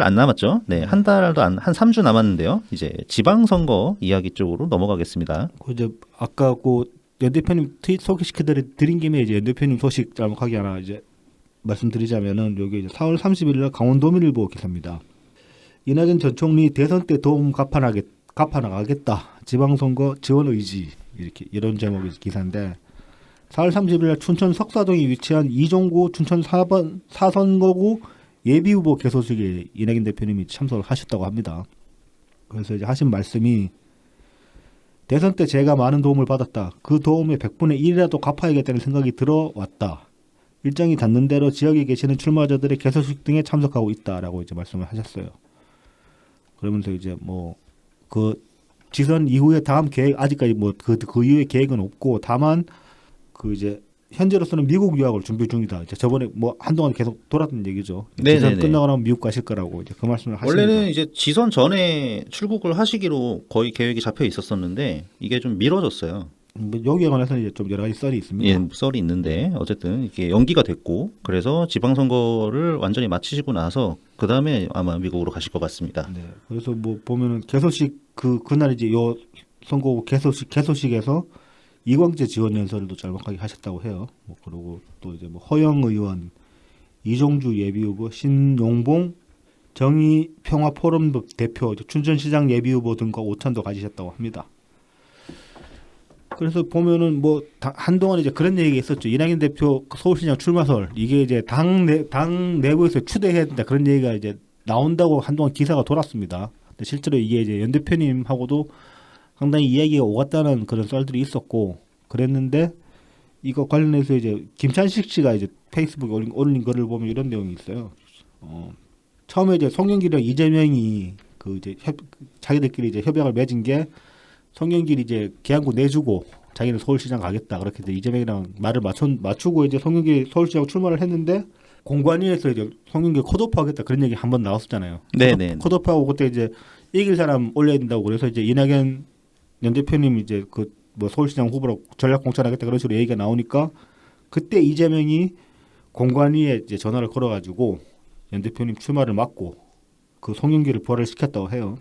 안 남았죠. 네, 한 달도 한 3주 남았는데요. 이제 지방선거 이야기 쪽으로 넘어가겠습니다. 이제 아까 연 대표님 트윗 소개시켜드린 김에 이제 연 대표님 소식 짤막하게 하나 이제 말씀드리자면은 여기 이제 4월 30일 강원도민일보 기사입니다. 이낙연 전 총리 대선 때 도움 갚아나가겠다. 지방선거 지원 의지 이런 제목의 기사인데 4월 30일 춘천 석사동에 위치한 이종구 춘천 4번 4선거구 예비후보 개소식에 이낙연 대표님이 참석을 하셨다고 합니다. 그래서 이제 하신 말씀이 대선 때 제가 많은 도움을 받았다. 그 도움의 100분의 1이라도 갚아야겠다는 생각이 들어왔다. 일정이 닿는 대로 지역에 계시는 출마자들의 개소식 등에 참석하고 있다라고 이제 말씀을 하셨어요. 그러면서 이제 뭐 그 지선 이후에 다음 계획 아직까지 뭐 그 이후에 계획은 없고 다만 그 이제 현재로서는 미국 유학을 준비 중이다. 이제 저번에 뭐 한동안 계속 돌았던 얘기죠. 지선 네네네. 끝나고 나면 미국 가실 거라고 이제 그 말씀을 하시니까. 원래는 이제 지선 전에 출국을 하시기로 거의 계획이 잡혀 있었었는데 이게 좀 미뤄졌어요. 뭐 여기에 관해서는 이제 좀 여러 가지 썰이 있습니다. 예, 썰이 있는데 어쨌든 이게 연기가 됐고 그래서 지방선거를 완전히 마치시고 나서 그 다음에 아마 미국으로 가실 것 같습니다. 네. 그래서 뭐 보면은 개소식 그날 이제 요 선거 개소식에서 이광재 지원 연설도 짤막하게 하셨다고 해요. 뭐 그리고 또 이제 뭐 허영 의원, 이종주 예비후보, 신용봉 정의평화포럼 대표, 춘천시장 예비후보 등과 오찬도 가지셨다고 합니다. 그래서 보면은 뭐 한동안 이제 그런 얘기가 있었죠. 이낙연 대표 서울시장 출마설 이게 이제 당 내부에서 추대해야 된다 그런 얘기가 이제 나온다고 한동안 기사가 돌았습니다. 근데 실제로 이게 이제 연 대표님하고도 상당히 이야기가 오갔다는 그런 썰들이 있었고 그랬는데 이거 관련해서 이제 김찬식 씨가 이제 페이스북에 올린 거를 보면 이런 내용이 있어요. 처음에 이제 송영길이랑 이재명이 그 이제 자기들끼리 이제 협약을 맺은 게 송영길이 이제 계양구 내주고 자기는 서울시장 가겠다 그렇게 이제 이재명이랑 말을 맞추고 이제 송영길이 서울시장 출마를 했는데 공관위에서 이제 송영길 컷오프하겠다 그런 얘기 한번 나왔었잖아요. 네네. 컷오프하고 그때 이제 이길 사람 올려야 된다고 그래서 이제 이낙연 연 대표님 이제 그 뭐 서울시장 후보로 전략 공천하겠다 그런 식으로 얘기가 나오니까 그때 이재명이 공관위에 이제 전화를 걸어가지고 연 대표님 출마를 막고 그 송영길을 부활을 시켰다고 해요.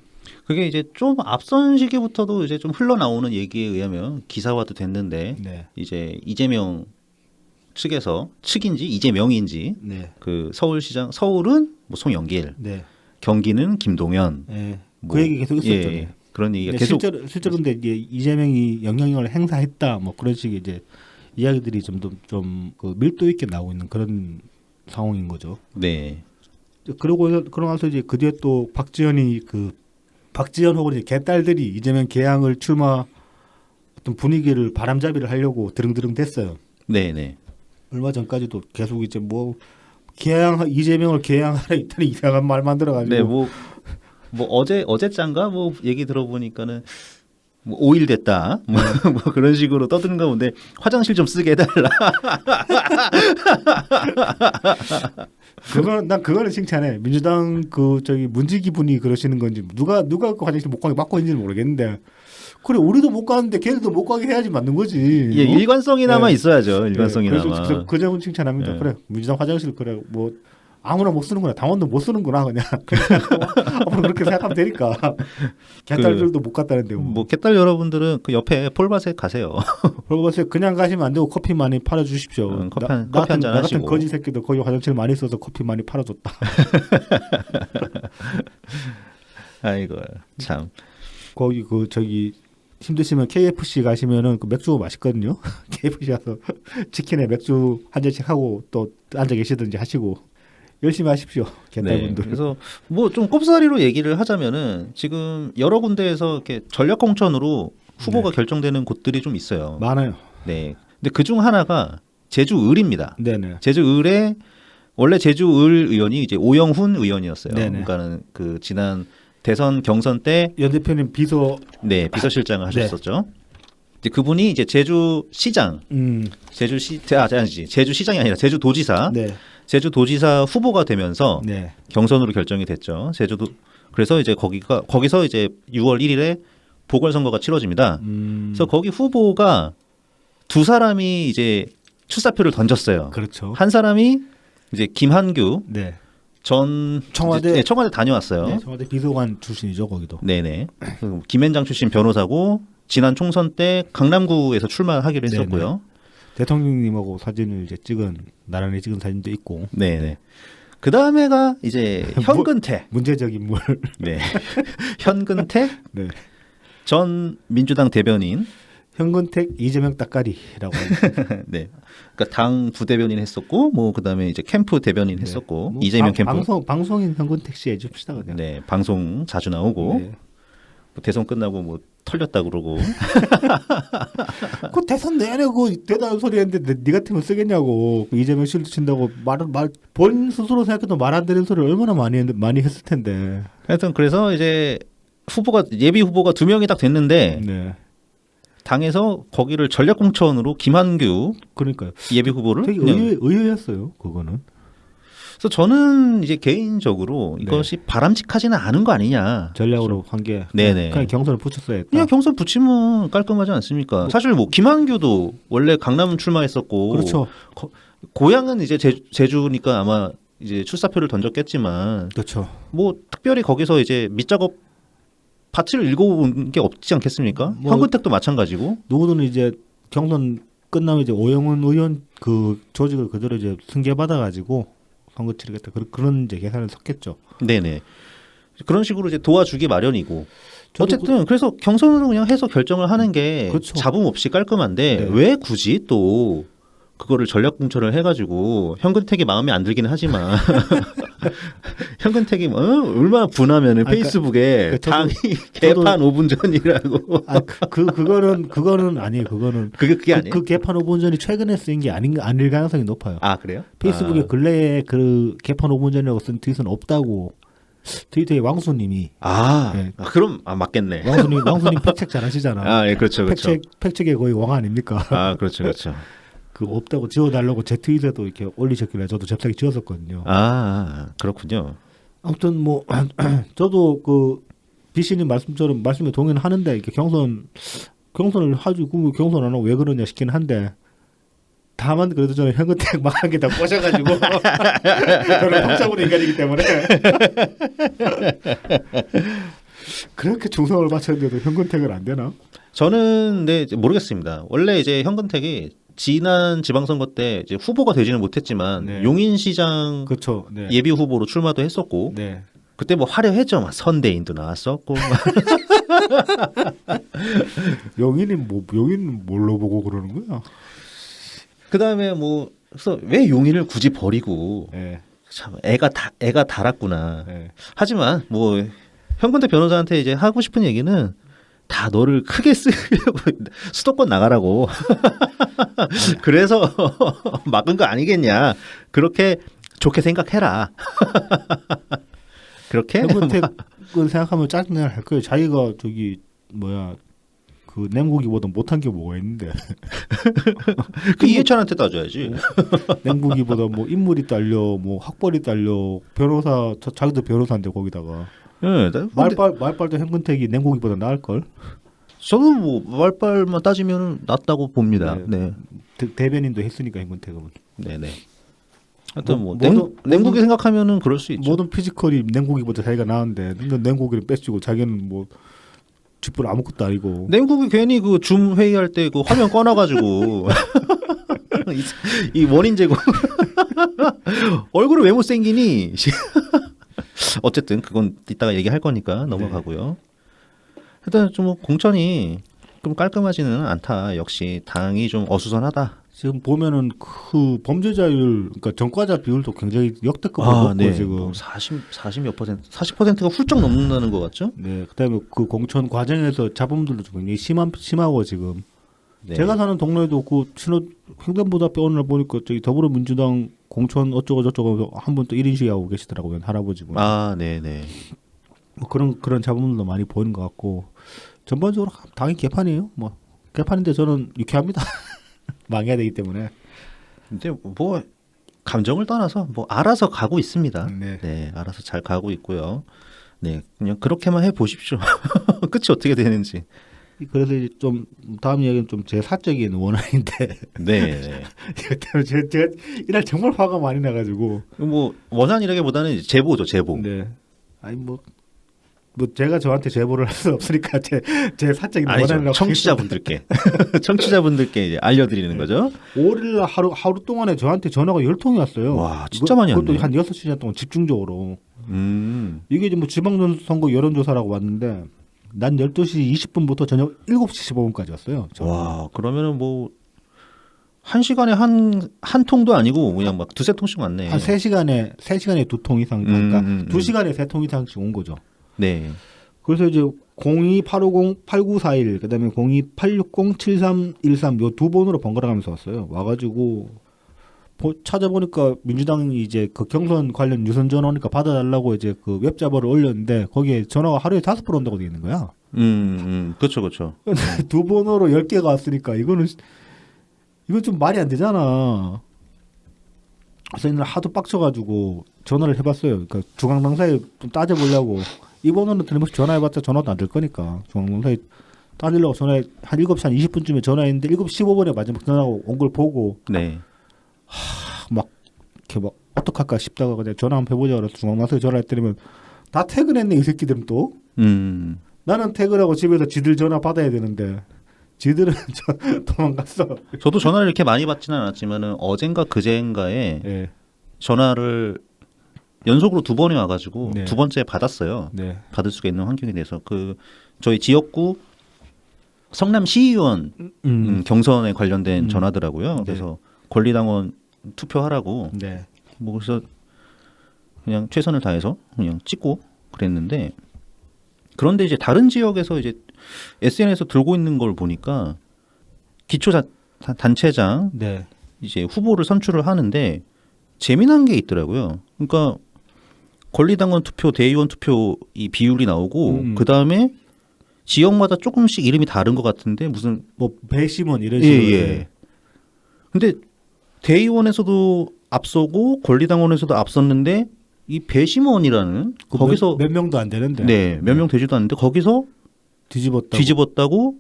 그게 이제 좀 앞선 시기부터도 이제 좀 흘러나오는 얘기에 의하면 기사화도 됐는데 네. 이제 이재명 측에서 측인지 이재명인지 네. 그 서울시장 서울은 뭐 송영길, 네. 경기는 김동연 네. 뭐, 그 얘기 계속 있었죠. 예, 네. 그런 얘기가 근데 계속 실제로 근데 이제 이재명이 영향력을 행사했다 뭐 그런 식의 이제 이야기들이 좀 그 밀도 있게 나오고 있는 그런 상황인 거죠. 네. 그러고 나서 이제 그 뒤에 또 박지원 혹은 이제 개딸들이 이재명 개항을 출마 어떤 분위기를 바람잡이를 하려고 드릉드릉 됐어요. 네네. 얼마 전까지도 계속 이제 뭐 이재명을 개항하라 이따리 이상한 말 만들어가지고. 네, 뭐 어제짠가 뭐 얘기 들어보니까는 뭐 5일 됐다 뭐, 뭐 그런 식으로 떠드는 가 본데 화장실 좀 쓰게 해달라. 그거는 칭찬해. 민주당 그 저기 문지기 분이 그러시는 건지 누가 그 화장실 못 가게 막고 있는지 모르겠는데 그래 우리도 못 가는데 걔들도 못 가게 해야지 맞는 거지. 예, 일관성이나마 네. 있어야죠. 일관성이나마. 그래서 그 점은 칭찬합니다. 네. 그래 민주당 화장실 그래 뭐 아무나 못 쓰는구나. 당원도 못 쓰는구나 그냥. 앞으로 그렇게 생각하면 되니까. 개딸들도 못 갔다는데 뭐 개딸 여러분들은 그 옆에 폴바색 가세요. 그러고서 그냥 가시면 안 되고 커피 많이 팔아주십시오. 커피 한 잔 나 같은 하시고. 거지 새끼도 거기 화장실 많이 써서 커피 많이 팔아줬다. 아이고 참. 거기 그 저기 힘드시면 KFC 가시면은 그 맥주 맛있거든요. KFC 가서 치킨에 맥주 한 잔씩 하고 또 앉아 계시든지 하시고 열심히 하십시오. 개딸분들. 네, 그래서 뭐 좀 꼽사리로 얘기를 하자면은 지금 여러 군데에서 이렇게 전략 공천으로 후보가 결정되는 곳들이 좀 있어요. 많아요. 네. 근데 그 중 하나가 제주을입니다. 네네. 제주을에 원래 제주을 의원이 이제 오영훈 의원이었어요. 네네. 그러니까는 그 지난 대선 경선 때 연 대표님 비서. 네, 비서실장을 네. 하셨었죠. 이제 그분이 이제 제주시장, 제주시장이 아니라 제주도지사, 네. 제주도지사 후보가 되면서 네. 경선으로 결정이 됐죠. 제주도 그래서 이제 거기서 이제 6월 1일에 보궐선거가 치러집니다. 그래서 거기 후보가 두 사람이 이제 출사표를 던졌어요. 그렇죠. 한 사람이 이제 김한규 네. 전 청와대. 네, 청와대 다녀왔어요. 네, 청와대 비서관 출신이죠, 거기도. 네네. 김현장 출신 변호사고 지난 총선 때 강남구에서 출마하기로 네네. 했었고요. 대통령님하고 사진을 이제 나란히 찍은 사진도 있고. 네네. 그 다음에가 이제 현근택. 문제적 인물. 네. 현근택 네. 전 민주당 대변인. 현근택 이재명 따까리라고. 네. 그러니까 당 부대변인 했었고, 뭐 그다음에 이제 캠프 대변인 했었고, 뭐 이재명 캠프. 방송인 현근택 씨 해줍시다 그냥. 네. 방송 자주 나오고 네. 뭐 대선 끝나고 뭐 털렸다 그러고. 그 대선 내내 그 대단한 소리 했는데 네 같으면 쓰겠냐고. 그 이재명 실드 친다고 본 스스로 생각해도 말 안 되는 소리를 얼마나 많이 했을 텐데. 하여튼 그래서 이제 예비 후보가 2명이 딱 됐는데 네. 당에서 거기를 전략공천으로 김한규 그러니까요. 예비 후보를 되게 그냥 의외였어요. 그거는. 그래서 저는 이제 개인적으로 네. 이것이 바람직하지는 않은 거 아니냐. 전략으로 한 게 네네. 그냥 경선을 붙였어야 했다. 그냥 경선 붙이면 깔끔하지 않습니까? 사실 뭐 김한규도 원래 강남 출마했었고, 그렇죠. 고향은 이제 제주니까 아마 이제 출사표를 던졌겠지만, 그렇죠. 뭐 특별히 거기서 이제 밑작업 밭을 읽어본 게 없지 않겠습니까? 뭐 현근택도 마찬가지고. 누구든 이제 경선 끝나면 이제 오영훈 의원 그 조직을 그대로 이제 승계받아 가지고 선거 치르겠다. 그런 이제 계산을 섰겠죠. 네네. 그런 식으로 이제 도와주기 마련이고. 저도 어쨌든 그래서 경선으로 그냥 해서 결정을 하는 게 그렇죠. 잡음 없이 깔끔한데 네. 왜 굳이 또 그거를 전략공천을 해가지고 현근택이 마음에 안 들기는 하지만 현근택이 얼마나 분하면은 그러니까 페이스북에 저도- 당이 개판 5분 전이라고. 그거는 아니에요. 그거는 그게 아니에요? 그 개판 5분 전이 최근에 쓰인 게 아닐 가능성이 높아요. 아 그래요? 페이스북에 아. 근래에 그 개판 5분 전이라고 쓴 트윗은 없다고 트위터에 왕수님이 네. 그럼 맞겠네. 왕수님 팩책 잘하시잖아. 아, 예, 그렇죠, 그렇죠. 팩책의 거의 왕 아닙니까? 아, 그렇죠, 그렇죠. 그 없다고 지워달라고 제 트윗에도 이렇게 올리셨길래 저도 잽싸게 지웠었거든요. 그렇군요. 아무튼 뭐 저도 그 비씨님 말씀에 동의는 하는데 이렇게 경선을 하고 경선 안 하고 왜 그러냐 싶긴 한데 다만 그래도 저는 현근택 막한 개 다 꼬셔가지고 저는 평상으로 인간이기 때문에 그렇게 중성을 바쳤는데도 현근택은 안 되나? 저는 이제 모르겠습니다. 원래 이제 현근택이 지난 지방선거 때 이제 후보가 되지는 못했지만 네. 용인시장 그렇죠. 네. 예비 후보로 출마도 했었고 네. 그때 뭐 화려했죠. 막 선대인도 나왔었고. 용인은 뭘로 보고 그러는 거야? 그다음에 뭐 그래서 왜 용인을 굳이 버리고 네. 참 애가 달았구나. 네. 하지만 뭐 현근택 변호사한테 이제 하고 싶은 얘기는 다 너를 크게 쓰려고 수도권 나가라고. 그래서 막은 거 아니겠냐. 그렇게 좋게 생각해라. 그렇게 현근택을 생각하면 짜증나 할 거예요. 자기가 저기 그 냄고기보다 못한 게 뭐가 있는데 그 이해찬한테 따져야지. 냉국이보다 뭐 인물이 딸려, 뭐 학벌이 딸려, 자기도 변호사인데 거기다가 네, 말빨도 현근택이 냉국이보다 나을 걸. 저는 뭐 말빨만 따지면 낫다고 봅니다. 네, 대변인도 했으니까 현근택은. 네네. 하여튼 뭐 모든- 냉국이 생각하면은 그럴 수 있죠. 모든 피지컬이 냉국이보다 자기가 나은데 냉국이를 뺏기고 자기는 뭐 쥐뿔 아무것도 아니고. 냉국이 괜히 그 줌 회의할 때 그 화면 꺼놔가지고 이 원인 제공 얼굴을 왜 못생기니? 어쨌든 그건 이따가 얘기할 거니까 넘어가고요. 일단 좀 공천이 좀 깔끔하지는 않다. 역시 당이 좀 어수선하다. 지금 보면은 그 범죄자율, 그러니까 전과자 비율도 굉장히 역대급으로 높고 네. 지금. 40몇 퍼센트, 40%가 훌쩍 넘는다는 것 같죠? 네, 그다음에 그 공천 과정에서 잡음들도 좀 굉장히 심하고 지금. 네. 제가 사는 동네에도 그 횡단보도앞에 오늘 보니까 저기 더불어민주당 공천 어쩌고 저쩌고 한 분 또 1인시 하고 계시더라고요, 할아버지분. 네네. 뭐 그런 잡음들도 많이 보이는 것 같고 전반적으로 당이 개판이에요. 뭐 개판인데 저는 유쾌합니다. 망해야 되기 때문에. 근데 뭐 감정을 떠나서 뭐 알아서 가고 있습니다. 네. 네, 알아서 잘 가고 있고요. 네, 그냥 그렇게만 해 보십시오. 끝이 어떻게 되는지. 그래서 이제 좀 다음 이야기는 좀 제 사적인 원한인데 네, 네. 제가 이날 정말 화가 많이 나가지고. 뭐 원한이라기보다는 이제 제보죠, 제보. 네. 아니 뭐 제가 저한테 제보를 할 수 없으니까 제 사적인 아니죠. 원한이라고 청취자분들께 청취자분들께 이제 알려드리는 거죠. 5일날 하루 동안에 저한테 전화가 10통이 왔어요. 와, 진짜 많이 그것도 왔네. 한 6시간 동안 집중적으로. 이게 이제 뭐 지방선거 여론조사라고 왔는데 난 12시 20분부터 저녁 7시 15분까지 왔어요. 와, 그러면은 뭐 한 시간에 한 통도 아니고 그냥 막 두세 통씩 왔네. 한 3시간에 2통 이상, 그러니까 음. 2시간에 3통 이상씩 온 거죠. 네. 그래서 이제 02-850-8941 그다음에 02-860-7313 요 두 번으로 번갈아 가면서 왔어요. 와가지고 찾아보니까 민주당이 이제 그 경선 관련 유선 전화니까 받아달라고 이제 그 웹자보를 올렸는데 거기에 전화가 하루에 5번 온다고 돼 있는 거야. 그렇죠, 그렇죠. 두 번으로 10개가 왔으니까 이건 좀 말이 안 되잖아. 그래서 이날 하도 빡쳐가지고 전화를 해봤어요. 그러니까 중앙당사에 좀 따져보려고. 이번호는 틀림없이 전화해봤자 전화도 안 될 거니까 중앙당사에 따지려고 전화해 한 7시 한 20분쯤에 전화했는데 7시 15분에 마지막 전화가 온 걸 보고 네. 막 이렇게 막 어떡할까 싶다가 그냥 전화 한번 해보자 그래서 중앙당사에 전화했더니면 다 퇴근했네 이 새끼들은 또. 나는 퇴근하고 집에서 지들 전화 받아야 되는데 지들은 도망갔어. 저도 전화를 이렇게 많이 받지는 않았지만은 어젠가 그젠가에 네. 전화를 연속으로 2번이 와가지고 네. 두 번째 받았어요. 네. 받을 수가 있는 환경이 돼서 그 저희 지역구 성남 시의원 경선에 관련된 전화더라고요. 네. 그래서 권리당원 투표하라고 네. 뭐 그래서 그냥 최선을 다해서 그냥 찍고 그랬는데 그런데 이제 다른 지역에서 이제 SNS에서 들고 있는 걸 보니까 단체장 네. 이제 후보를 선출을 하는데 재미난 게 있더라고요. 그러니까 권리당원 투표, 대의원 투표 이 비율이 나오고 그 다음에 지역마다 조금씩 이름이 다른 것 같은데 무슨 뭐 배심원 이런 식으로. 예. 근데 대의원에서도 앞서고 권리당원에서도 앞섰는데 이 배심원이라는 그 거기서 몇 명도 안 되는데. 네, 몇 명 되지도 않는데 거기서 뒤집었다고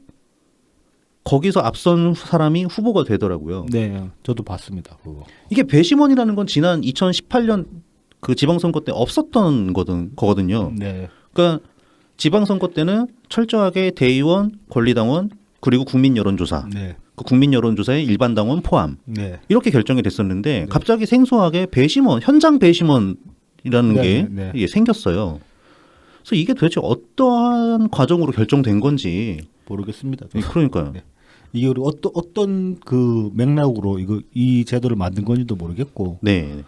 거기서 앞선 사람이 후보가 되더라고요. 네, 저도 봤습니다. 그거. 이게 배심원이라는 건 지난 2018년 그 지방선거 때 없었던 거거든요. 네. 그러니까 지방선거 때는 철저하게 대의원, 권리당원 그리고 국민 여론조사, 네. 그 국민 여론조사에 일반 당원 포함 네. 이렇게 결정이 됐었는데 갑자기 생소하게 배심원, 현장 배심원이라는 게 이게 생겼어요. 그래서 이게 도대체 어떠한 과정으로 결정된 건지 모르겠습니다. 그러니까요. 네. 이게 우리 어떤 그 맥락으로 이 제도를 만든 건지도 모르겠고, 네,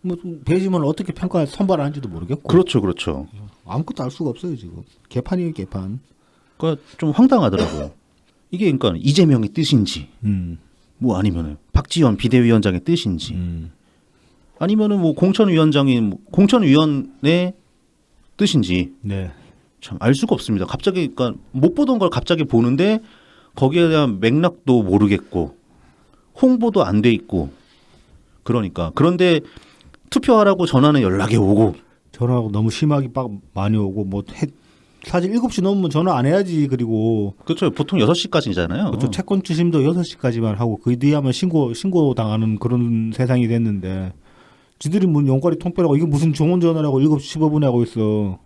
뭐 배심원을 어떻게 선발하는지도 모르겠고. 그렇죠. 아무것도 알 수가 없어요 지금. 개판이에요 개판. 그러니까 좀 황당하더라고요. 이게 그러니까 이재명의 뜻인지, 뭐 아니면은 박지원 비대위원장의 뜻인지, 아니면은 뭐 공천위원장인 공천위원의 뜻인지, 네. 참 알 수가 없습니다. 갑자기 그러니까 못 보던 걸 갑자기 보는데 거기에 대한 맥락도 모르겠고 홍보도 안 돼 있고 그러니까 그런데 투표하라고 전화는 연락이 오고 전화하고 너무 심하게 많이 오고 사실 7시 넘으면 전화 안 해야지. 그리고 그렇죠. 보통 6시까지잖아요. 그렇죠. 채권 추심도 6시까지만 하고 그 뒤에 하면 신고 당하는 그런 세상이 됐는데 지들이 뭐 용거리 통폐라고 이게 무슨 정원 전화라고 7시 15분에 하고 있어.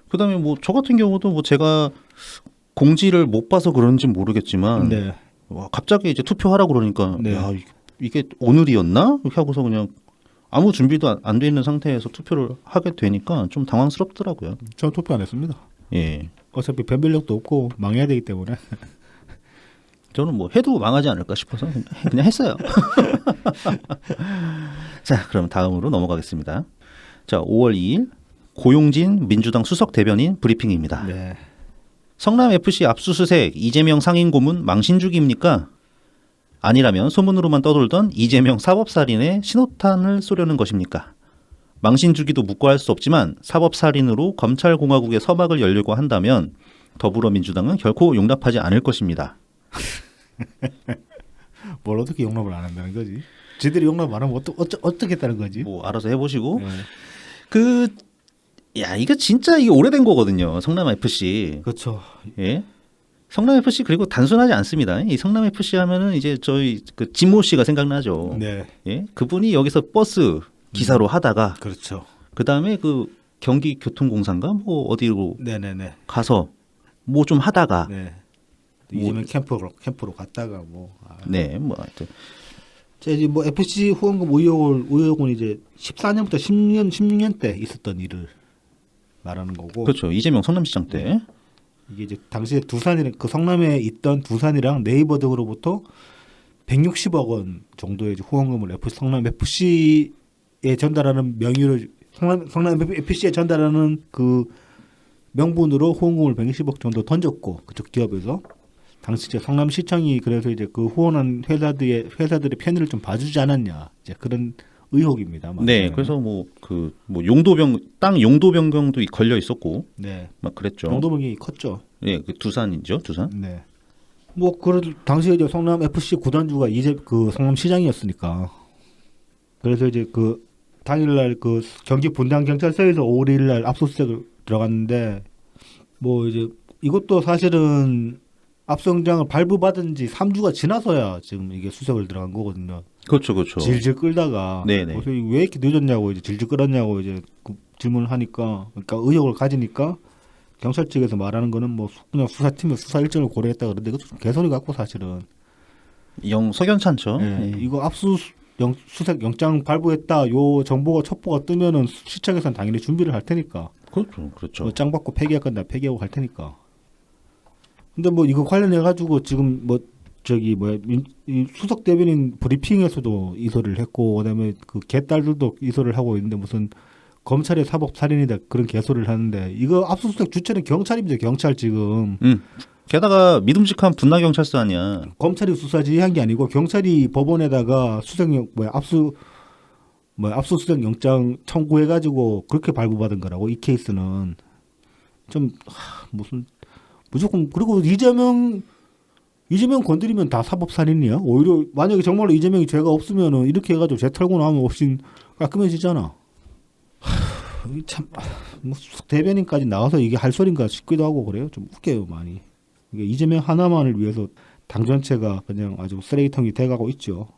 그다음에 뭐 저 같은 경우도 뭐 제가 공지를 못 봐서 그런지 모르겠지만 네. 와, 갑자기 이제 투표하라고 그러니까 네. 야, 이게 오늘이었나? 이렇게 하고서 그냥 아무 준비도 안 돼 있는 상태에서 투표를 하게 되니까 좀 당황스럽더라고요. 저는 투표 안 했습니다. 예. 어차피 변별력도 없고 망해야 되기 때문에. 저는 뭐 해도 망하지 않을까 싶어서 그냥 했어요. 자, 그럼 다음으로 넘어가겠습니다. 자, 5월 2일 고용진 민주당 수석 대변인 브리핑입니다. 네. 성남FC 압수수색 이재명 상임고문 망신주기입니까? 아니라면 소문으로만 떠돌던 이재명 사법살인에 신호탄을 쏘려는 것입니까? 망신주기도 묵고할 수 없지만 사법살인으로 검찰공화국의 서막을 열려고 한다면 더불어민주당은 결코 용납하지 않을 것입니다. 뭘 어떻게 용납을 안 한다는 거지? 지들이 용납 안 하면 어떻게 했다는 거지? 뭐 알아서 해보시고. 네. 이거 진짜 이게 오래된 거거든요. 성남FC. 그렇죠. 예. 성남FC 그리고 단순하지 않습니다. 이 성남FC 하면은 이제 저희 그 진모 씨가 생각나죠. 네. 예. 그분이 여기서 버스 기사로 하다가 그렇죠. 그다음에 그 경기교통공사인가 뭐 어디로 네네네. 가서 뭐 좀 하다가 네. 이재명 캠프로 갔다가 네, 뭐 하여튼 이제 뭐 FC 후원금 의혹은 이제 14년부터 16년 때 있었던 일을 말하는 거고. 그렇죠. 이재명 성남시장 때. 이게 이제 당시에 그 성남에 있던 두산이랑 네이버 등으로부터 160억 원 정도의 후원금을 성남 FC에 전달하는 명의를 성남 FC에 전달하는 그 명분으로 후원금을 120억 정도 던졌고 그쪽 기업에서 당시 이제 성남시청이 그래서 이제 그 후원한 회사들의 편의를 좀 봐주지 않았냐 이제 그런 의혹입니다. 네, 그래서 땅 용도 변경도 걸려 있었고, 네, 막 그랬죠. 용도명이 컸죠. 예, 그 두산이죠, 두산. 네. 뭐 그 당시에 이제 성남 FC 구단주가 이제 그 성남시장이었으니까 그래서 이제 그 당일날 그 경기 분당 경찰서에서 5월 1일날 압수수색을 들어갔는데 뭐 이제 이것도 사실은 압수영장을 발부받은 지 3주가 지나서야 지금 이게 수색을 들어간 거거든요. 그렇죠, 그렇죠. 질질 끌다가 네네. 그래서 왜 이렇게 늦었냐고 이제 질질 끌었냐고 이제 그 질문을 하니까 그러니까 의혹을 가지니까 경찰 측에서 말하는 거는 뭐 그냥 수사팀의 수사 일정을 고려했다 그러는데 이것도 좀 개소리 같고 사실은 석연찮죠. 예, 예. 이거 수색 영장 발부했다 요 정보가 첩보가 뜨면은 시청에서는 당연히 준비를 할 테니까 그렇죠, 그렇죠. 뭐 짱 받고 폐기할 건데 폐기하고 갈 테니까. 근데 뭐 이거 관련해 가지고 지금 뭐 저기 뭐야 이 수석 대변인 브리핑에서도 이소를 했고 그다음에 그 개딸들도 이소를 하고 있는데 무슨 검찰의 사법 살인이다 그런 개소리를 하는데 이거 압수수색 주체는 경찰입니다. 경찰 지금 게다가 믿음직한 분나 경찰서 아니야. 검찰이 수사 지휘한 게 아니고 경찰이 법원에다가 압수수색 영장 청구해 가지고 그렇게 발부받은 거라고 이 케이스는 좀 무슨 무조건 그리고 이재명 건드리면 다 사법 살인이야. 오히려 만약에 정말로 이재명이 죄가 없으면은 이렇게 해가지고 죄 털고 나오면 훨씬 깔끔해지잖아. 참 뭐 대변인까지 나와서 이게 할 소린가 싶기도 하고 그래요. 좀 웃겨요 많이. 이게 이재명 하나만을 위해서 당 전체가 그냥 아주 쓰레기통이 돼가고 있죠.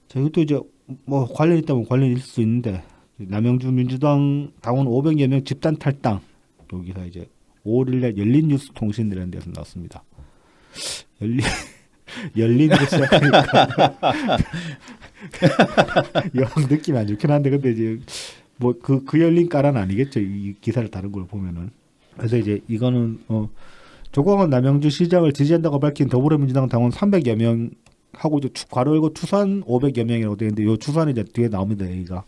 자 이것도 이제 뭐 관련 있다면 관련이 있을 수 있는데 남양주 민주당 당원 500여 명 집단 탈당 여기서 이제 5월일날 열린뉴스통신이라는 데서 나왔습니다. 열린 거 시작하니까 영 느낌이 안 좋긴 한데 근데 이제 뭐 그 열린 까란 아니겠죠 이 기사를 다룬 걸 보면은. 그래서 이제 이거는 조광원 남양주 시장을 지지한다고 밝힌 더불어민주당 당원 300여 명 하고 이제 괄호 열고 추산 500여 명이라고 되어 있는데 요 추산이 이제 뒤에 나옵니다. 여기가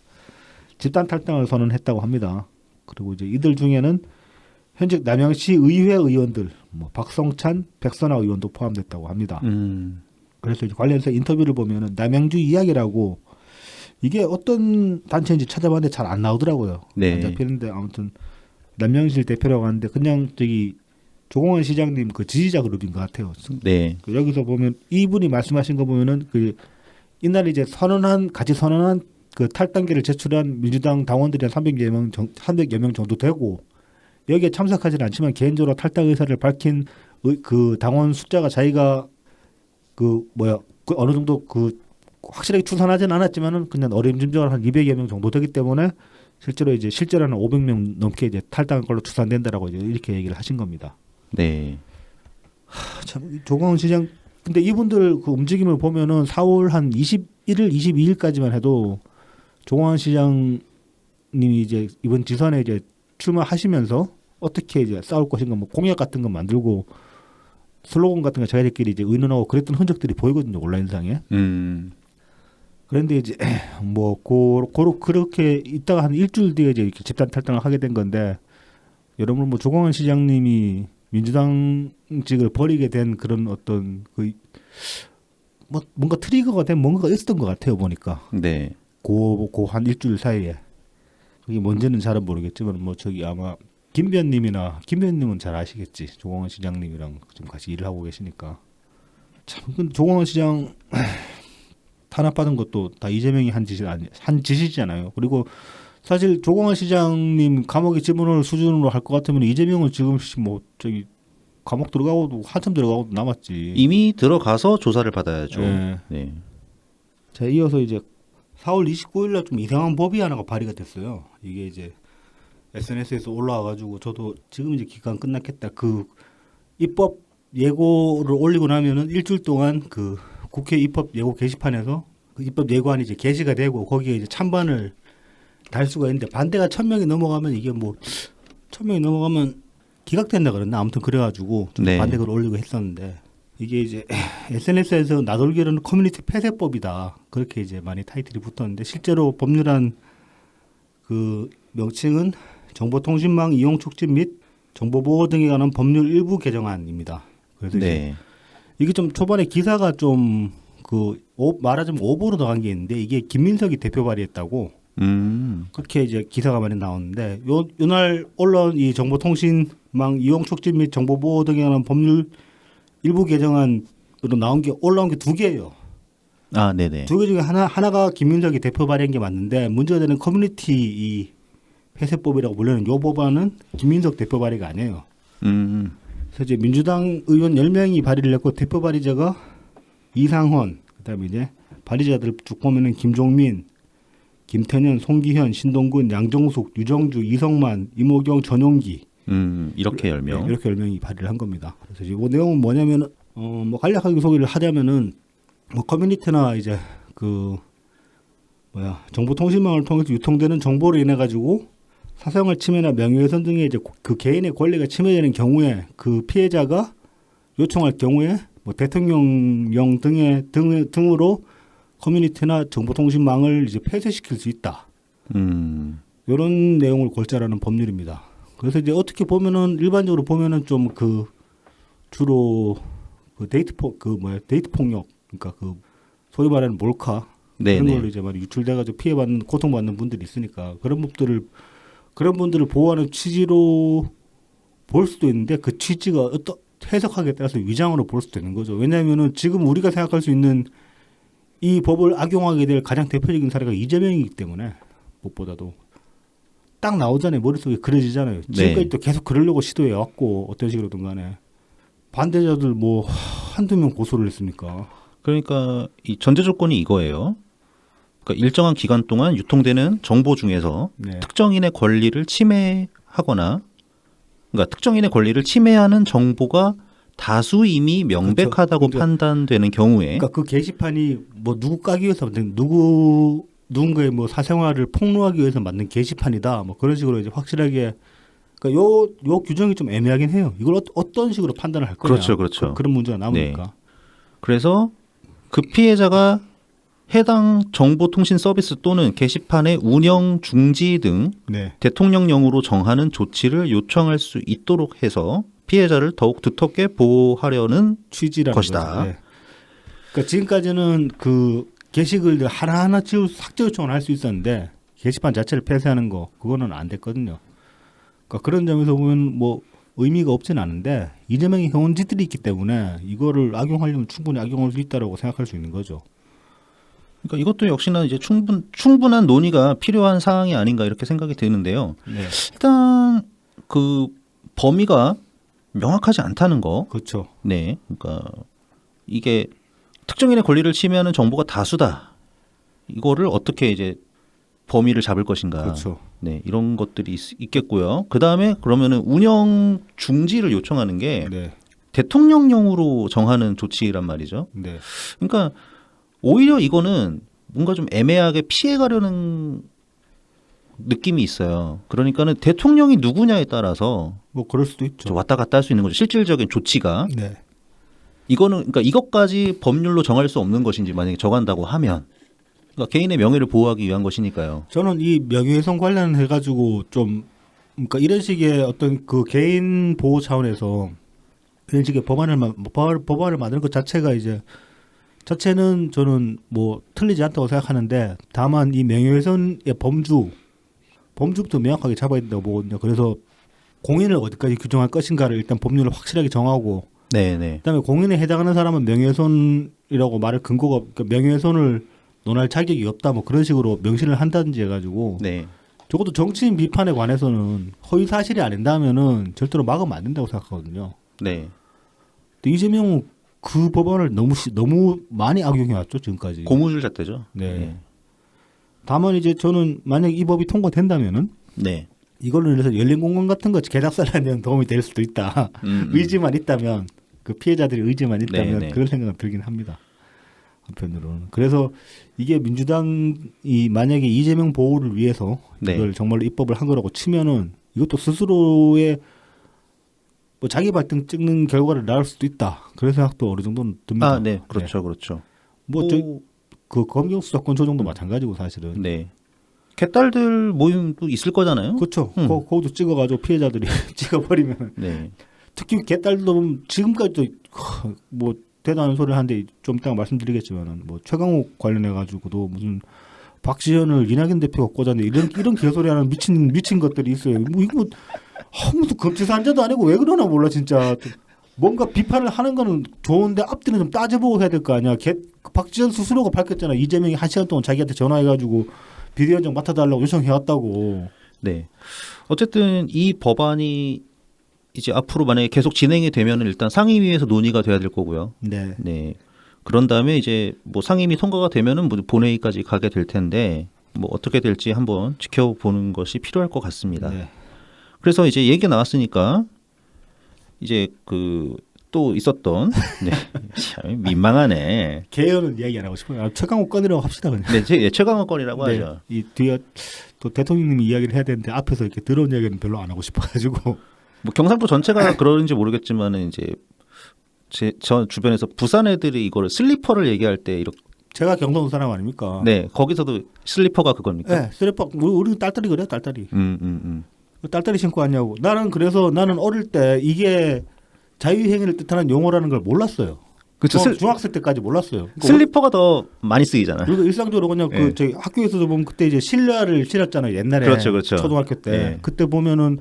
집단 탈당을 선언했다고 합니다. 그리고 이제 이들 중에는 현직 남양시 의회 의원들, 뭐 박성찬, 백선아 의원도 포함됐다고 합니다. 그래서 이제 관련해서 인터뷰를 보면은 남양주 이야기라고 이게 어떤 단체인지 찾아봤는데 잘 안 나오더라고요. 네. 안 잡히는데 아무튼 남양실 대표라고 하는데 그냥 저기 조공원 시장님 그 지지자 그룹인 것 같아요. 네. 여기서 보면 이분이 말씀하신 거 보면은 그 이날에 이제 같이 선언한 그 탈당계를 제출한 민주당 당원들이 한 300여 명 정도 되고. 여기에 참석하지는 않지만 개인적으로 탈당 의사를 밝힌 그 당원 숫자가 자기가 그 어느 정도 그 확실하게 추산하지는 않았지만은 그냥 어림짐작으로 한 200여 명 정도 되기 때문에 실제로는 500명 넘게 이제 탈당한 걸로 추산된다라고 이제 이렇게 얘기를 하신 겁니다. 네. 참 조광훈 시장 근데 이분들 그 움직임을 보면은 4월 한 21일, 22일까지만 해도 조광훈 시장님이 이제 이번 지선에 이제 출마하시면서 어떻게 이제 싸울 것인가 뭐 공약 같은 거 만들고 슬로건 같은 거 자기들끼리 이제 의논하고 그랬던 흔적들이 보이거든요 온라인상에. 그런데 이제 뭐 그렇게 있다가 한 일주일 뒤에 이제 이렇게 집단 탈당을 하게 된 건데 여러분 뭐 조광훈 시장님이 민주당직을 버리게 된 그런 어떤 그 뭐 뭔가 트리거가 된 뭔가가 있었던 것 같아요 보니까. 네. 한 일주일 사이에. 그게 뭔지는 잘은 모르겠지만 뭐 저기 아마 김변님은 잘 아시겠지. 조광원 시장님이랑 지금 같이 일을 하고 계시니까. 참 근데 조광원 시장 탄압받은 것도 다 이재명이 한 짓이잖아요. 그리고 사실 조광원 시장님 감옥에 집어넣을 수준으로 할 것 같으면 이재명은 지금 뭐 저기 감옥 들어가고도 한참 들어가고도 남았지. 이미 들어가서 조사를 받아야죠. 네. 네. 자 이어서 이제 4월 29일 날 좀 이상한 법이 하나가 발의가 됐어요. 이게 이제 SNS에서 올라와가지고 저도 지금 이제 기간 끝났겠다. 그 입법 예고를 올리고 나면은 일주일 동안 그 국회 입법 예고 게시판에서 그 입법 예고안이 이제 게시가 되고 거기에 이제 찬반을 달 수가 있는데 반대가 1,000명이 넘어가면 이게 뭐 1,000명이 넘어가면 기각된다 그랬나 아무튼 그래가지고 좀 네. 반대글 올리고 했었는데 이게 이제 SNS에서 나돌기로는 커뮤니티 폐쇄법이다 그렇게 이제 많이 타이틀이 붙었는데 실제로 법률안 그 명칭은 정보통신망 이용 촉진 및 정보보호 등에 관한 법률 일부 개정안입니다. 그래서 이제 네. 이게 좀 초반에 기사가 좀 말하자면 오보로 나간 게 있는데 이게 김민석이 대표 발의했다고 그렇게 이제 기사가 많이 나오는데 요날 언론 이 정보통신망 이용 촉진 및 정보보호 등에 관한 법률 일부 개정안으로 올라온 게 두 개예요. 아, 네네. 두 개 중에 하나가 김민석이 대표 발의한 게 맞는데 문제가 되는 커뮤니티 이 폐쇄법이라고 불리는 요 법안은 김민석 대표 발의가 아니에요. 그래서 이제 민주당 의원 10명이 발의를 했고 대표 발의자가 이상헌, 그다음에 이제 발의자들 쭉 보면은 김종민, 김태년, 송기현, 신동근, 양정숙, 유정주, 이성만, 이모경, 전용기 이렇게 10명. 이렇게 10명이 발의를 한 겁니다. 그래서 이 내용은 뭐냐면 뭐 간략하게 소개를 하자면은 뭐 커뮤니티나 이제 정보통신망을 통해서 유통되는 정보로 인해 가지고 사생활 침해나 명예훼손 등의 이제 그 개인의 권리가 침해되는 경우에 그 피해자가 요청할 경우에 뭐 대통령령 등으로 커뮤니티나 정보통신망을 이제 폐쇄시킬 수 있다. 이런 내용을 골자라는 법률입니다. 그래서 이제 어떻게 보면은 일반적으로 보면은 좀 주로 데이트 폭력, 그러니까 소위 말하는 몰카 그런 걸로 이제 막 유출돼가지고 피해받는 고통받는 분들이 있으니까 그런 분들을 보호하는 취지로 볼 수도 있는데 그 취지가 어떤 해석하기에 따라서 위장으로 볼 수도 있는 거죠. 왜냐하면은 지금 우리가 생각할 수 있는 이 법을 악용하게 될 가장 대표적인 사례가 이재명이기 때문에 무엇보다도 딱 나오잖아요. 머릿속에 그려지잖아요. 지금까지 또 계속 그러려고 시도해 왔고 어떤 식으로든 간에 반대자들 뭐 한두 명 고소를 했으니까. 그러니까 이 전제 조건이 이거예요. 그러니까 일정한 기간 동안 유통되는 정보 중에서 특정인의 권리를 침해하거나 그러니까 특정인의 권리를 침해하는 정보가 다수 이미 명백하다고 그렇죠. 판단되는 경우에 그러니까 그 게시판이 뭐 누구 까기 위해서 만든 누군가의 뭐 사생활을 폭로하기 위해서 만든 게시판이다. 뭐 그런 식으로 이제 확실하게 그러니까 요 규정이 좀 애매하긴 해요. 이걸 어떤 식으로 판단을 할 거냐. 그렇죠. 그런 문제가 남으니까. 네. 그래서 그 피해자가 해당 정보통신 서비스 또는 게시판의 운영 중지 등 대통령령으로 정하는 조치를 요청할 수 있도록 해서 피해자를 더욱 두텁게 보호하려는 취지라는 것이다. 네. 그러니까 지금까지는 그 게시글들 하나하나 삭제 요청을 할 수 있었는데 게시판 자체를 폐쇄하는 거 그거는 안 됐거든요. 그러니까 그런 점에서 보면 뭐 의미가 없진 않은데 이재명이 해온 짓들이 있기 때문에 이거를 악용하려면 충분히 악용할 수 있다라고 생각할 수 있는 거죠. 그러니까 이것도 역시나 이제 충분한 논의가 필요한 사항이 아닌가 이렇게 생각이 드는데요. 일단 그 범위가 명확하지 않다는 거. 그렇죠. 네. 그러니까 이게 특정인의 권리를 침해하는 정보가 다수다. 이거를 어떻게 이제 범위를 잡을 것인가. 그렇죠. 네, 이런 것들이 있겠고요. 그 다음에 그러면은 운영 중지를 요청하는 게 대통령령으로 정하는 조치란 말이죠. 그러니까 오히려 이거는 뭔가 좀 애매하게 피해가려는 느낌이 있어요. 그러니까는 대통령이 누구냐에 따라서 뭐 그럴 수도 있죠. 왔다 갔다 할 수 있는 거죠. 실질적인 조치가. 이거는 그러니까 이것까지 법률로 정할 수 없는 것인지 만약에 정한다고 하면 그러니까 개인의 명예를 보호하기 위한 것이니까요. 저는 이 명예훼손 관련해 가지고 좀 그러니까 이런 식의 어떤 그 개인 보호 차원에서 이런 식의 법안을 만드는 것 자체가 이제 자체는 저는 뭐 틀리지 않다고 생각하는데 다만 이 명예훼손의 범주부터 명확하게 잡아야 된다고 보거든요. 그래서 공인을 어디까지 규정할 것인가를 일단 법률을 확실하게 정하고 그다음에 공인에 해당하는 사람은 명예훼손이라고 말할 근거가 그러니까 명예훼손을 논할 자격이 없다 뭐 그런 식으로 명시를 한다든지 해가지고 적어도 정치인 비판에 관해서는 허위 사실이 아닌다면은 절대로 막으면 안 된다고 생각하거든요. 근데 이재명은 그 법안을 너무 많이 악용해 왔죠 지금까지. 고무줄 잣대죠. 다만 이제 저는 만약 이 법이 통과된다면은 이걸로 인해서 열린 공간 같은 거 개작살하는 도움이 될 수도 있다. 의지만 있다면 그 피해자들이 의지만 있다면 그런 생각은 들긴 합니다. 한편으로는. 그래서 이게 민주당이 만약에 이재명 보호를 위해서 이걸 정말로 입법을 한 거라고 치면은 이것도 스스로의 뭐 자기 발등 찍는 결과를 낳을 수도 있다. 그런 생각도 어느 정도는 듭니다. 그렇죠. 뭐 그 검경 수사권 조정도 마찬가지고 사실은. 개딸들 모임도 있을 거잖아요. 그렇죠. 거기도 찍어가지고 피해자들이 찍어버리면 네. 특히 개딸들도 보면 지금까지도 뭐 대단한 소리를 하는데 좀 이따가 말씀드리겠지만은 뭐 최강욱 관련해가지고도 무슨 박지현을 이낙연 대표가 꽂았는데 이런 개소리하는 미친 것들이 있어요. 뭐 이거 무슨 검치산자도 아니고 왜 그러나 몰라 진짜. 뭔가 비판을 하는 거는 좋은데 앞뒤는 좀 따져보고 해야 될 거 아니야. 박지원 스스로가 밝혔잖아. 이재명이 1시간 동안 자기한테 전화해가지고 비대위원장 맡아달라고 요청해왔다고. 네. 어쨌든 이 법안이 이제 앞으로 만약에 계속 진행이 되면 일단 상임위에서 논의가 돼야 될 거고요. 네. 네. 그런 다음에 이제 뭐 상임위 통과가 되면은 뭐 본회의까지 가게 될 텐데 뭐 어떻게 될지 한번 지켜보는 것이 필요할 것 같습니다. 네. 그래서 이제 얘기 나왔으니까 이제 그 또 있었던 네. 참 민망하네. 개헌은 이야기 안 하고 싶어요. 최강욱 건이라고 합시다 그냥. 네, 최강욱 건이라고 네. 하죠. 이 뒤에 또 대통령님이 이야기를 해야 되는데 앞에서 이렇게 들어온 이야기는 별로 안 하고 싶어가지고. 뭐 경상도 전체가 그런지 모르겠지만은 이제 저 주변에서 부산 애들이 이거를 슬리퍼를 얘기할 때 이렇게 제가 경상도 사람 아닙니까? 네 거기서도 슬리퍼가 그겁니까? 네, 슬리퍼 우리 딸딸이 그래요, 딸딸이. 딸딸이 신고 왔냐고. 나는 어릴 때 이게 자유행위를 뜻하는 용어라는 걸 몰랐어요. 그렇죠. 중학생 때까지 몰랐어요. 그러니까 슬리퍼가 더 많이 쓰이잖아요. 그리고 일상적으로 그냥 네. 그 저희 학교에서도 보면 그때 이제 실내화를 신었잖아요. 옛날에 그렇죠. 초등학교 때 네. 그때 보면은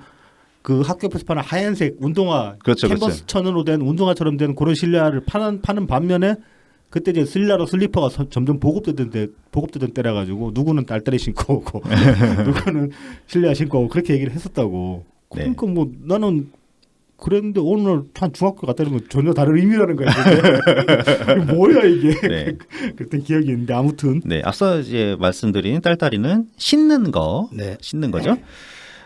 그 학교 앞에서 파는 하얀색 운동화 그렇죠. 캔버스 천으로 된 운동화처럼 된 그런 실내화를 파는 반면에 그때 이제 슬리퍼가 점점 보급되던 때라 가지고 누구는 딸딸이 신고 오고 누구는 실내화 신고 오고 그렇게 얘기를 했었다고. 그러니까 뭐 나는 그랬는데 오늘 한 중학교 갔다 오면 전혀 다른 의미라는 거야. 이게 뭐야 이게? 네. 그랬던 기억이 있는데 아무튼. 네, 앞서 이제 말씀드린 딸딸이는 신는 거죠.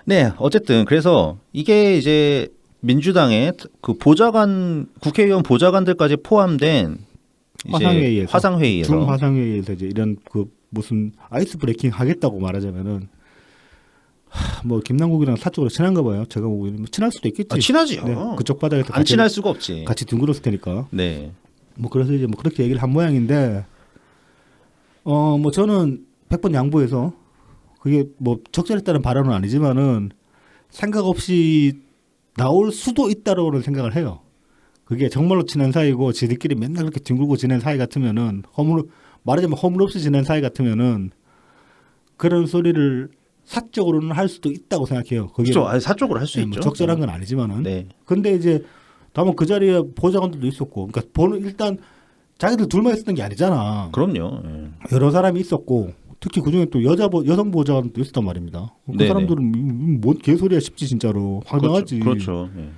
네, 어쨌든 그래서 이게 이제 민주당의 그 국회의원 보좌관들까지 포함된 이제 화상회의에서 중화상회의에서 이제 이런 그 무슨 아이스 브레이킹 하겠다고 말하자면은. 뭐 김남국이랑 사적으로 친한가 봐요. 제가 보기에는 뭐 친할 수도 있겠지. 친하지요. 네, 그쪽 바닥에서 안 친할 수가 없지. 같이 둥그렀을 테니까. 네. 뭐 그래서 이제 뭐 그렇게 얘기를 한 모양인데, 뭐 저는 100번 양보해서 그게 뭐 적절했다는 발언은 아니지만은 생각 없이 나올 수도 있다고는 생각을 해요. 그게 정말로 친한 사이고 지들끼리 맨날 그렇게 둥글고 지낸 사이 같으면은 말하자면 허물없이 지낸 사이 같으면은 그런 소리를 사적으로는 할 수도 있다고 생각해요. 그게 그렇죠. 사적으로 할 수 네, 있죠. 뭐 적절한 건 아니지만은. 네. 근데 이제 다만 그 자리에 보좌관들도 있었고, 그러니까 일단 자기들 둘만 있었던 게 아니잖아. 그럼요. 네. 여러 사람이 있었고, 특히 그 중에 또 여성 보좌관도 있었단 말입니다. 그 네네. 사람들은 뭔 개소리야 싶지 진짜로 황당하지. 그렇죠. 네.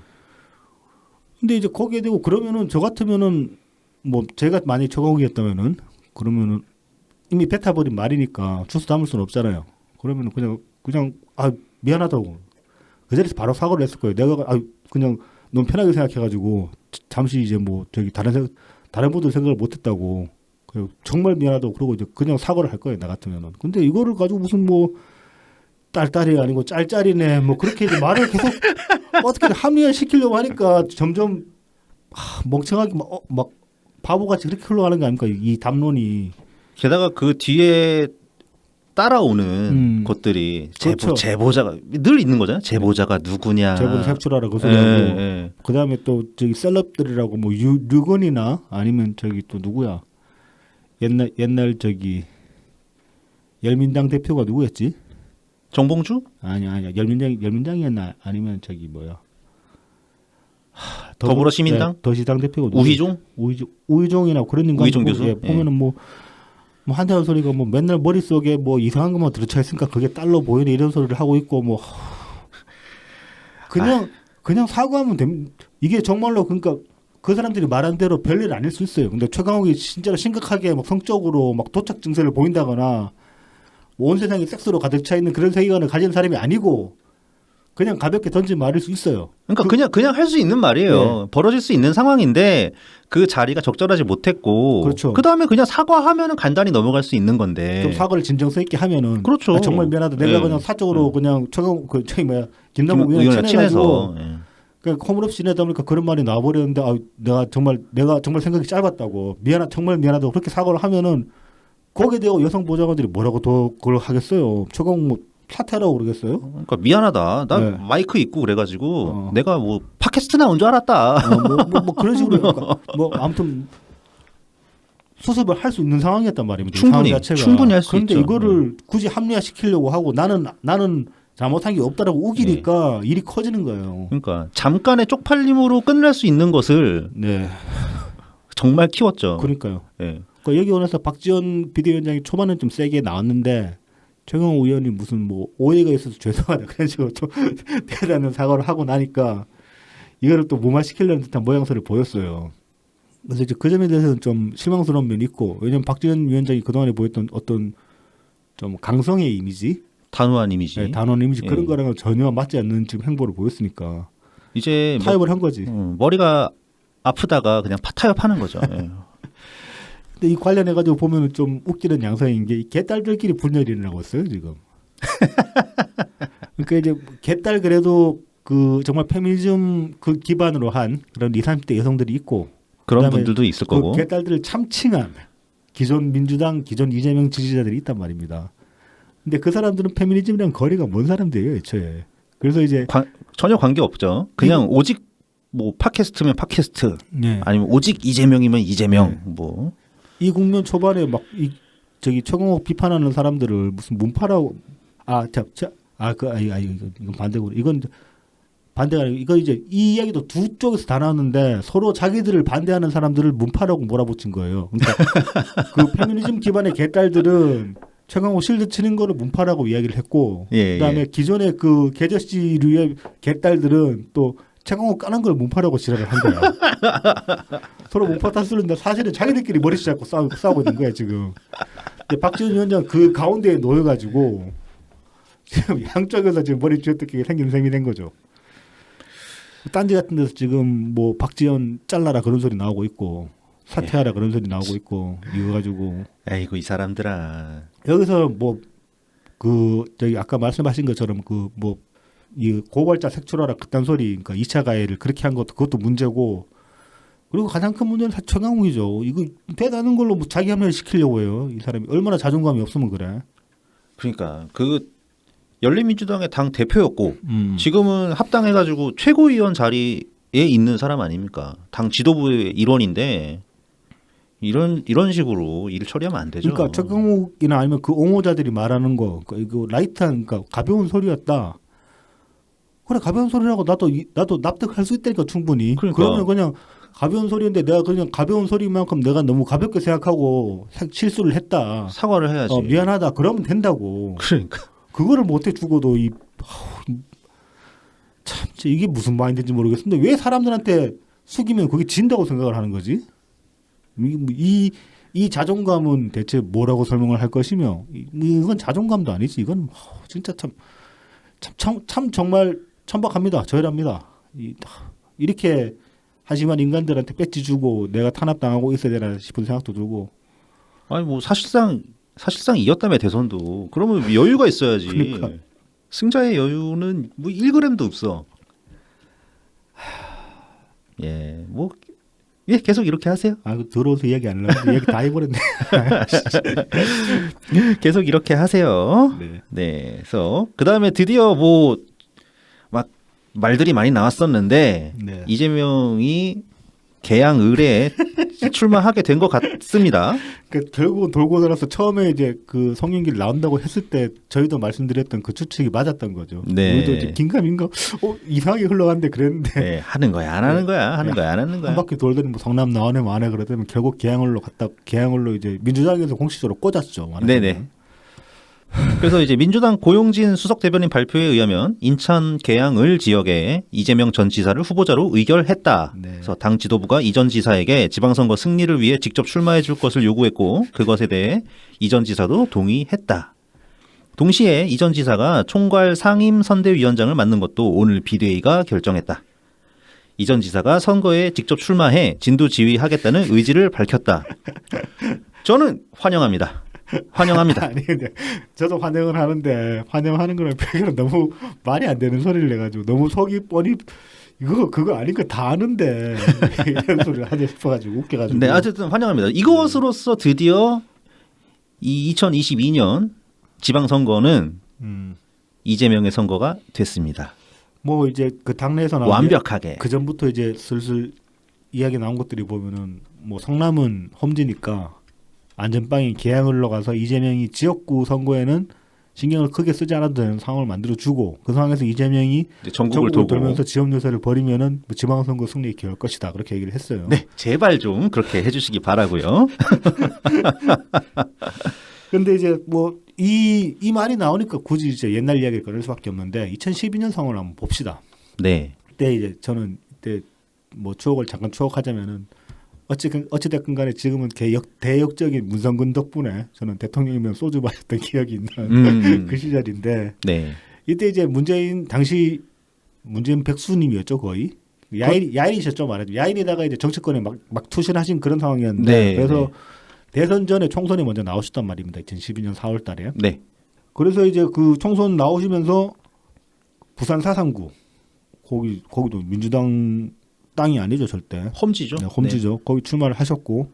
근데 이제 거기에 대고 그러면은 저 같으면은 뭐 제가 만약 처가국이었다면은 그러면은 이미 뱉어버린 말이니까 주워 담을 수는 없잖아요. 그러면 그냥 미안하다고 그 자리에서 바로 사과를 했을 거예요. 내가 그냥 너무 편하게 생각해가지고 잠시 이제 뭐 저기 다른 분들 생각을 못했다고 정말 미안하다고 그러고 이제 그냥 사과를 할 거예요. 나 같으면은. 근데 이거를 가지고 무슨 뭐 딸딸이 아니고 짤짤이네 뭐 그렇게 이제 말을 계속 어떻게 합리화시키려고 하니까 점점 멍청하게 막 바보같이 그렇게 흘러가는 거 아닙니까? 이 담론이. 게다가 그 뒤에 따라오는 것들이 그렇죠. 제보자가 늘 있는 거잖아요. 제보자가 누구냐. 제보자 색출하라 그 소리하고 그다음에 또 저기 셀럽들이라고 뭐 류건이나 아니면 저기 또 누구야 옛날 저기 열민당 대표가 누구였지? 정봉주? 아니야 열민당이었나 아니면 저기 뭐야 더불어시민당? 네, 더시당 대표가 우희종이나 그런 인간 우희종 교수? 보면은 뭐 한다는 소리가 뭐 맨날 머릿속에 뭐 이상한 것만 들어차 있으니까 그게 딸로 보이네 이런 소리를 하고 있고 뭐 그냥 사과하면 됩니다. 이게 정말로 그러니까 그 사람들이 말한 대로 별일 아닐 수 있어요. 근데 최강욱이 진짜로 심각하게 막 성적으로 막 도착 증세를 보인다거나 뭐 온 세상이 섹스로 가득 차 있는 그런 세계관을 가진 사람이 아니고 그냥 가볍게 던진 말일 수 있어요. 그러니까 그냥 할 수 있는 말이에요. 네. 벌어질 수 있는 상황인데 그 자리가 적절하지 못했고 그렇죠. 그다음에 그냥 사과하면은 간단히 넘어갈 수 있는 건데 좀 사과를 진정성 있게 하면은 그렇죠. 정말 미안하다. 내가 그냥 사적으로 그냥 김남국 의원이랑 친해가지고 그러니까 허물없이 지내다 보니까 그런 말이 나와버렸는데 내가 정말 생각이 짧았다고 정말 미안하다고 그렇게 사과를 하면은 거기에 대해 여성 보좌관들이 뭐라고 더 그걸 하겠어요. 최강 뭐 사퇴하라고 그러겠어요? 그러니까 미안하다. 나 네. 마이크 있고 그래가지고 내가 뭐 팟캐스트 나온 줄 알았다. 뭐 그런 식으로 그러니까 뭐 아무튼 수습을 할 수 있는 상황이었단 말입니다. 충분히, 상황 자체가. 충분히 할수 그런데 있죠. 이거를 굳이 합리화시키려고 하고 나는 잘못한 게 없다라고 우기니까 일이 커지는 거예요. 그러니까 잠깐의 쪽팔림으로 끝날 수 있는 것을 네, 정말 키웠죠. 그러니까요. 예. 그러니까 여기 오면서 박지원 비대위원장이 초반에 좀 세게 나왔는데 최경호 의원이 무슨 뭐 오해가 있어서 죄송하다 그런 식으로 좀 대단한 사과를 하고 나니까 이거를 또 무마시키려는 듯한 모양새를 보였어요. 그래서 이제 그 점에 대해서는 좀 실망스러운 면이 있고, 왜냐면 박지원 위원장이 그동안에 보였던 어떤 좀 강성의 이미지, 단호한 이미지. 네, 단원 이미지 예. 그런 거랑은 전혀 맞지 않는 지금 행보를 보였으니까 이제 뭐, 타협을 한 거지. 머리가 아프다가 그냥 타협하는 거죠. 예. 근데 이 관련해 가지고 보면은 좀 웃기는 양상인 게 개딸들끼리 분열이 일어나고 있어요 지금. 그러니까 이제 개딸 그래도 그 정말 페미니즘 그 기반으로 한 그런 20, 30대 여성들이 있고 그런 그다음에 분들도 있을 그 거고. 개딸들을 참칭한 기존 민주당, 기존 이재명 지지자들이 있단 말입니다. 근데 그 사람들은 페미니즘이랑 거리가 먼 사람들이에요, 애초에. 그래서 이제 전혀 관계 없죠. 그냥 오직 뭐 팟캐스트면 팟캐스트, 네. 아니면 오직 이재명이면 이재명, 뭐. 이 국면 초반에 막 저기 최강욱 비판하는 사람들을 무슨 문파라고 이건 반대고 이건 반대가 아니고 이거 이제 이 이야기도 두 쪽에서 다 나왔는데 서로 자기들을 반대하는 사람들을 문파라고 몰아붙인 거예요. 그러니까 그 페미니즘 기반의 개딸들은 최강욱 실드 치는 거를 문파라고 이야기를 했고 그다음에 기존의 그 개저씨류의 개딸들은 또 최강욱 까는 걸 문파라고 지랄을 한 거야. 서로 문파 탓쓰는데 사실은 자기들끼리 머리 잡고 싸우고 있는 거야 지금. 근데 박지원 위원장 그 가운데에 놓여가지고 지금 양쪽에서 지금 머리 쥐어뜯기게 생긴 셈이 된 거죠. 딴지 같은 데서 지금 뭐 박지원 잘라라 그런 소리 나오고 있고 사퇴하라 그런 소리 나오고 있고 이거 가지고 에이구 이 사람들아. 여기서 뭐 그 저기 아까 말씀하신 것처럼 그 뭐 이 고발자 색출하라 그딴 소리 그러니까 2차 가해를 그렇게 한 것도 그것도 문제고 그리고 가장 큰 문제는 최강욱이죠. 이거 대단한 걸로 뭐 자기 합리화 시키려고 해요. 이 사람이 얼마나 자존감이 없으면 그래. 그러니까 그 열린민주당의 당 대표였고 지금은 합당해가지고 최고위원 자리에 있는 사람 아닙니까? 당 지도부의 일원인데 이런 식으로 일을 처리하면 안 되죠. 그러니까 최강욱이나 아니면 그 옹호자들이 말하는 거 이거 라이트한 그러니까 가벼운 소리였다. 그래 가벼운 소리라고 나도 납득할 수 있다니까 충분히. 그러니까. 그러면 그냥 가벼운 소리인데 내가 그냥 가벼운 소리만큼 내가 너무 가볍게 생각하고 실수를 했다. 사과를 해야지. 미안하다. 그러면 된다고. 그러니까. 그거를 못해 주고도 참 이게 무슨 마인드인지 모르겠는데 왜 사람들한테 숙이면 그게 진다고 생각을 하는 거지? 이 자존감은 대체 뭐라고 설명을 할 것이며 이건 자존감도 아니지. 이건 진짜 참 정말 천박합니다. 저열합니다. 이렇게 한심한 인간들한테 배지 주고 내가 탄압당하고 있어야 되나 싶은 생각도 들고. 아니 뭐 사실상 이겼다며 대선도. 그러면 여유가 있어야지. 그러니까. 승자의 여유는 뭐 1g도 없어. 뭐 계속 이렇게 하세요. 들어오서 이야기 안 하려고 이야기 다 해버렸네. 계속 이렇게 하세요. 네. 그래서 그 다음에 드디어 뭐 막 말들이 많이 나왔었는데 네. 이재명이 개항 을에 출마하게 된 것 같습니다. 그 결국은 돌고 돌아서 처음에 이제 그 송영길 나온다고 했을 때 저희도 말씀드렸던 그 추측이 맞았던 거죠. 네. 우리도 이제 긴가민가 이상하게 흘러갔는데 그랬는데 네, 하는 거야 안 하는 거야 하는 거야 안 하는 거야. 한 바퀴 돌더니 뭐 성남 나오네 마네 그러더니 결국 개항을로 갔다 개항을로 이제 민주당에서 공식적으로 꽂았죠. 네네. 그래서 이제 민주당 고용진 수석 대변인 발표에 의하면 인천 계양을 지역에 이재명 전 지사를 후보자로 의결했다. 네. 그래서 당 지도부가 이 전 지사에게 지방선거 승리를 위해 직접 출마해 줄 것을 요구했고 그것에 대해 이 전 지사도 동의했다. 동시에 이 전 지사가 총괄 상임 선대위원장을 맡는 것도 오늘 비대위가 결정했다. 이 전 지사가 선거에 직접 출마해 진두 지휘하겠다는 의지를 밝혔다. 저는 환영합니다. 환영합니다. 아니 근데 저도 환영을 하는데 환영하는 거랑 별개로 너무 말이 안 되는 소리를 내가지고 너무 속이 뻔히 그거 아닌 거 다 아는데 이런 소리를 하냐 싶어가지고 웃겨가지고. 네, 어쨌든 환영합니다. 이것으로서 드디어 이 2022년 지방선거는 이재명의 선거가 됐습니다. 뭐 이제 그 당내에서 나온 완벽하게. 그 전부터 이제 슬슬 이야기 나온 것들이 보면은 뭐 성남은 험지니까 안전빵이 개항을 흘러가서 이재명이 지역구 선거에는 신경을 크게 쓰지 않아도 되는 상황을 만들어주고 그 상황에서 이재명이 이제 전국을 돌면서 지역 요새를 벌이면은 뭐 지방선거 승리에 기여할 것이다 그렇게 얘기를 했어요. 네, 제발 좀 그렇게 해주시기 바라고요. 근데 이제 뭐 이 말이 나오니까 굳이 이제 옛날 이야기를 꺼낼 수밖에 없는데 2012년 상황을 한번 봅시다. 네, 그때 이제 저는 이때 뭐 추억을 잠깐 추억하자면은 어찌됐건 간에 지금은 대역적인 문성근 덕분에 저는 대통령이면 소주 마셨던 기억이 있는 그 시절인데 네, 이때 이제 당시 문재인 백수님이었죠 거의 야인이셨죠 말하자면 야인에다가 이제 정치권에 막 투신하신 그런 상황이었는데 네, 그래서 네. 대선 전에 총선에 먼저 나오셨단 말입니다 2012년 4월달에 네, 그래서 이제 그 총선 나오시면서 부산 사상구 거기도 민주당 땅이 아니죠 절대. 험지죠. 네, 험지죠. 거기 출마를 하셨고,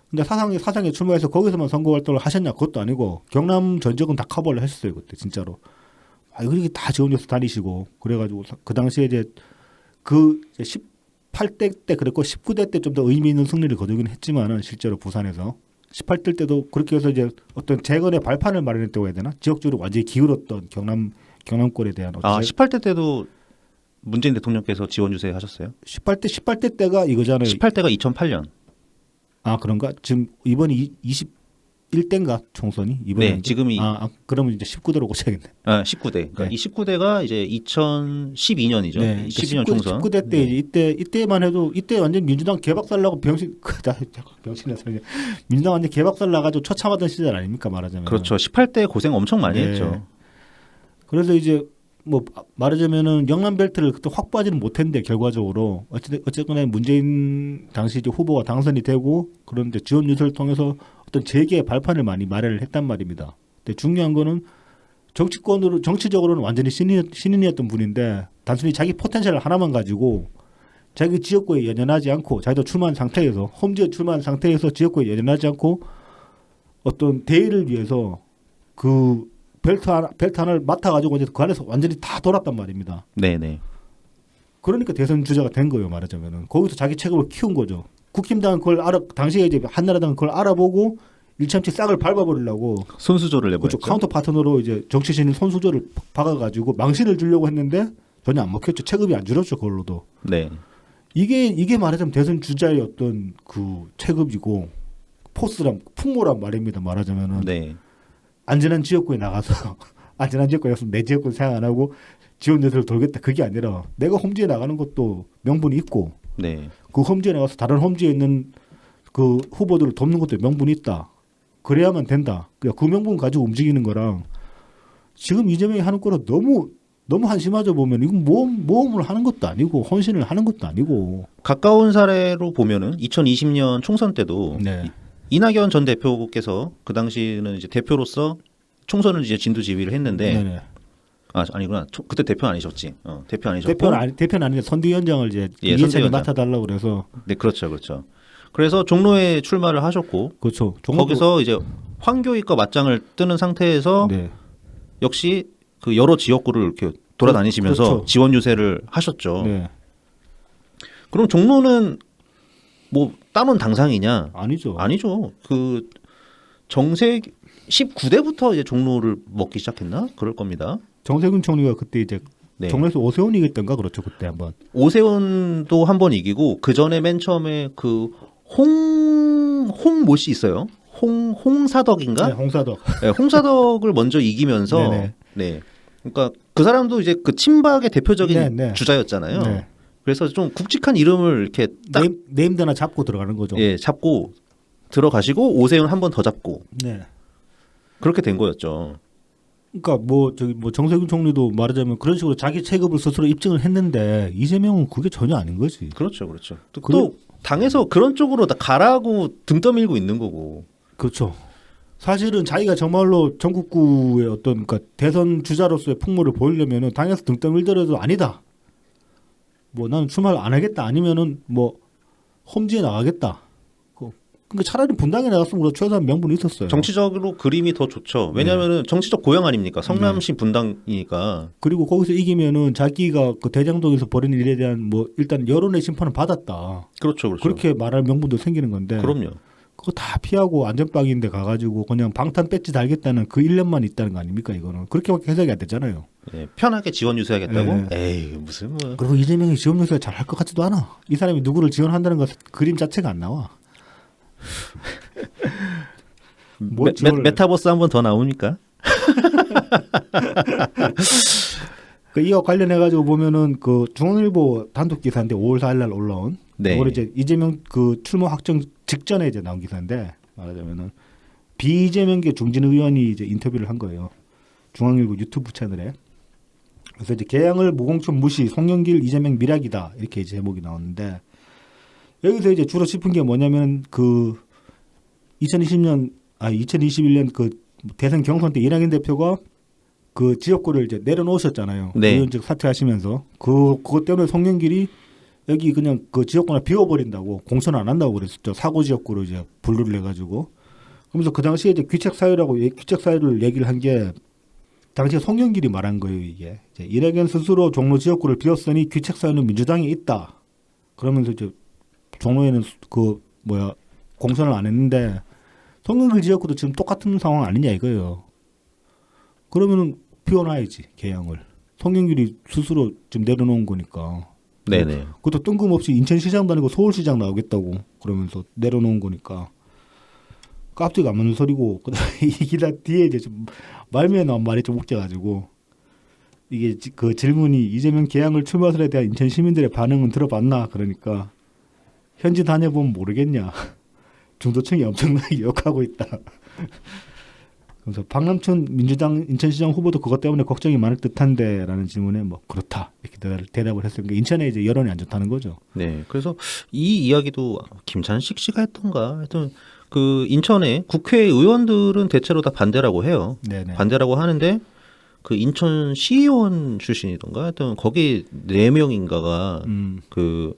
근데 사상에 출마해서 거기서만 선거 활동을 하셨냐? 그것도 아니고 경남 전역은 다 커버를 했어요 그때 진짜로. 이렇게 다 지원해서 다니시고 그래가지고 그 당시에 이제 그 18대 때 그랬고 19대 때 좀 더 의미 있는 승리를 거두긴 했지만은 실제로 부산에서 18대 때도 그렇게 해서 이제 어떤 재건의 발판을 마련했다고 해야 되나? 지역적으로 완전히 기울었던 경남권에 대한 18대 때도 문재인 대통령께서 지원 유세 하셨어요? 18대 때가 이거잖아요. 18대가 2008년. 아 그런가? 지금 이번이 21대인가 총선이 이번에 네, 지금이 그러면 이제 19대로 고쳐야겠네. 19대. 그러니까 네. 이 19대가 이제 2012년이죠. 네, 12년 총선. 19대 때 네. 이때만 해도 이때 완전 민주당 개박살 나고 병신에서 민주당 완전 개박살 나가지고 처참하던 시절 아닙니까 말하자면. 그렇죠. 18대 고생 엄청 많이 네. 했죠. 그래서 이제 뭐 말하자면은 영남 벨트를 그때 확보하지는 못했는데 결과적으로 어쨌거나 문재인 당시 이제 후보가 당선이 되고 그런데 지원 유세를 통해서 어떤 재개의 발판을 많이 마련을 했단 말입니다. 근데 중요한 거는 정치적으로는 완전히 신인이었던 분인데 단순히 자기 포텐셜 하나만 가지고 자기 지역구에 연연하지 않고 자기도 출마한 상태에서 홈지에 출마한 상태에서 지역구에 연연하지 않고 어떤 대의를 위해서 그 벨트 하나를 맡아가지고 이제 그 안에서 완전히 다 돌았단 말입니다. 네네. 그러니까 대선 주자가 된 거예요, 말하자면은. 거기서 자기 체급을 키운 거죠. 국힘당은 당시에 이제 한나라당은 그걸 알아보고 일참치 싹을 밟아버리려고 손수조를 내보냈죠. 그렇죠. 카운터 파트너로 이제 정치신인 손수조를 박아가지고 망신을 주려고 했는데 전혀 안 먹혔죠. 체급이 안 줄었죠, 그걸로도. 네. 이게 말하자면 대선 주자의 어떤 그 체급이고 풍모란 말입니다, 말하자면은. 네. 안전한 지역구에 나가서 안전한 지역구에 가서 내 지역구 생각 안 하고 지원 요새를 돌겠다 그게 아니라 내가 홈지에 나가는 것도 명분이 있고 네. 그 홈지에 나가서 다른 홈지에 있는 그 후보들을 돕는 것도 명분이 있다. 그래야만 된다. 그 명분 가지고 움직이는 거랑 지금 이재명이 하는 거랑 너무 한심하죠. 보면 이건 모험을 하는 것도 아니고 헌신을 하는 것도 아니고. 가까운 사례로 보면은 2020년 총선 때도 네. 이낙연 전 대표께서 그 당시는 이제 대표로서 총선을 이제 진두지휘를 했는데 네네. 아니구나. 그때 대표 아니셨지. 대표 아니셨고. 대표는 아닌데 선대위원장을 이제 이해찬이 선대위원장. 맡아달라고 그래서. 네, 그렇죠, 그렇죠. 그래서 종로에 출마를 하셨고, 그렇죠. 거기서 이제 황교익과 맞짱을 뜨는 상태에서 네. 역시 그 여러 지역구를 이렇게 돌아다니시면서 그렇죠. 지원 유세를 하셨죠. 네. 그럼 종로는 뭐 따놓은 당상이냐? 아니죠. 아니죠. 그 정세 19대부터 이제 종로를 먹기 시작했나? 그럴 겁니다. 정세균 총리가 그때 이제 네. 종로에서 오세훈이 이겼던가 그렇죠 그때 한번. 오세훈도 한 번 이기고 그 전에 맨 처음에 그 홍모씨 있어요. 홍사덕인가? 네, 홍사덕. 네, 홍사덕을 먼저 이기면서 네네. 네. 그러니까 그 사람도 이제 그 친박의 대표적인 네네. 주자였잖아요. 네. 그래서 좀 굵직한 이름을 이렇게 딱 네임드 하나 잡고 들어가는 거죠. 예, 잡고 들어가시고 오세훈 한 번 더 잡고 네. 그렇게 된 거였죠. 그러니까 뭐 정세균 총리도 말하자면 그런 식으로 자기 체급을 스스로 입증을 했는데 이재명은 그게 전혀 아닌 거지. 그렇죠, 그렇죠. 또 당에서 그런 쪽으로 다 가라고 등 떠밀고 있는 거고. 그렇죠. 사실은 자기가 정말로 전국구의 어떤 그러니까 대선 주자로서의 풍모를 보이려면은 당에서 등 떠밀더라도 아니다. 뭐 나는 출마를 안 하겠다 아니면은 뭐 홈지에 나가겠다. 그러니까 차라리 분당에 나갔으면 그래도 최소한 명분이 있었어요. 정치적으로 그림이 더 좋죠. 왜냐하면은 정치적 고향 아닙니까? 성남시 분당이니까. 그리고 거기서 이기면은 자기가 그 대장동에서 벌인 일에 대한 뭐 일단 여론의 심판을 받았다. 그렇죠, 그렇죠. 그렇게 말할 명분도 생기는 건데. 그럼요. 그거 다 피하고 안전빵인데 가가지고 그냥 방탄 배지 달겠다는 그 1년만 있다는 거 아닙니까 이거는. 그렇게밖에 해석이 안 되잖아요. 예, 편하게 지원 유세하겠다고? 네. 에이 무슨 뭐. 그리고 이재명이 지원 유세 잘할 것 같지도 않아. 이 사람이 누구를 지원한다는 것 그림 자체가 안 나와. 메타버스 한 번 더 나옵니까? 이와 관련해 가지고 보면은 그 중앙일보 단독 기사인데 5월 4일 날 올라온. 네. 이걸 이제 이재명 그 출마 확정 직전에 이제 나온 기사인데 말하자면은 비이재명계 중진 의원이 이제 인터뷰를 한 거예요. 중앙일보 유튜브 채널에. 그래서 이제 개항을 무공천 무시 송영길 이재명 미락이다 이렇게 이제 제목이 나왔는데 여기서 이제 주로 짚은 게 뭐냐면 그 2021년 그 대선 경선 때 이낙연 대표가 그 지역구를 이제 내려놓으셨잖아요. 네. 의원직 사퇴하시면서 그것 때문에 송영길이 여기 그냥 그 지역구나 비워버린다고 공천 안 한다고 그랬었죠. 사고 지역구로 이제 분류를 해가지고 그러면서 그 당시에 이제 귀책 사유라고 귀책 사유를 얘기를 한 게 당시에 송영길이 말한 거예요. 이게 이제 이낙연 스스로 종로 지역구를 비웠으니 귀책 사유는 민주당에 있다. 그러면서 이제 종로에는 그 공천을 안 했는데 송영길 지역구도 지금 똑같은 상황 아니냐 이거예요. 그러면은 비워놔야지 개항을. 송영길이 스스로 지금 내려놓은 거니까. 네네. 그것도 뜬금없이 인천시장도 아니고 서울시장 나오겠다고 그러면서 내려놓은 거니까 깝지가 안 맞는 소리고 그다음에 이 기사 뒤에 이제 좀 말미에 나온 말이 좀 웃겨가지고 이게 그 질문이 이재명 개항을 출마설에 대한 인천 시민들의 반응은 들어봤나 그러니까 현지 다녀보면 모르겠냐 중도층이 엄청나게 욕하고 있다. 그래서 박남춘 민주당 인천시장 후보도 그것 때문에 걱정이 많을 듯한데라는 질문에 뭐 그렇다 이렇게 대답을 했으니까 인천에 이제 여론이 안 좋다는 거죠. 네. 그래서 이 이야기도 김찬식 씨가 했던가 하여튼 그 인천의 국회의원들은 대체로 다 반대라고 해요. 네네. 반대라고 하는데 그 인천 시의원 출신이던가 하여튼 거기 4명인가가 그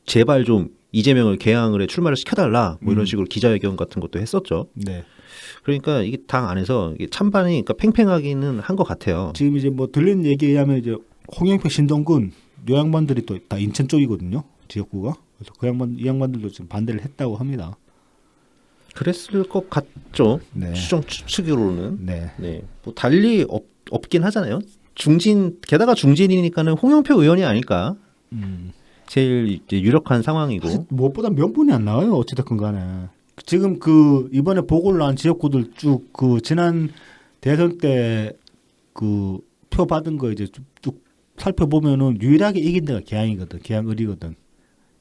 제발 좀 이재명을 개항을 해 출마를 시켜달라 뭐 이런 식으로 기자회견 같은 것도 했었죠. 네. 그러니까 이게 당 안에서 이게 찬반이 그러니까 팽팽하기는 한 것 같아요. 지금 이제 뭐 들리는 얘기에 의하면 이제 홍영표 신동근 요 양반들이 또 다 인천 쪽이거든요. 지역구가. 그래서 이 양반들도 지금 반대를 했다고 합니다. 그랬을 것 같죠. 네. 추정 추측으로는. 네. 네. 뭐 달리 없긴 하잖아요. 게다가 중진이니까는 홍영표 의원이 아닐까. 제일 이제 유력한 상황이고. 사실 무엇보다 명분이 안 나와요. 어찌됐건 간에. 지금 그 이번에 보궐 나온 지역구들 쭉 그 지난 대선 때 그 표 받은 거 이제 쭉 살펴보면은 유일하게 이긴 데가 개항이거든. 개항을이거든.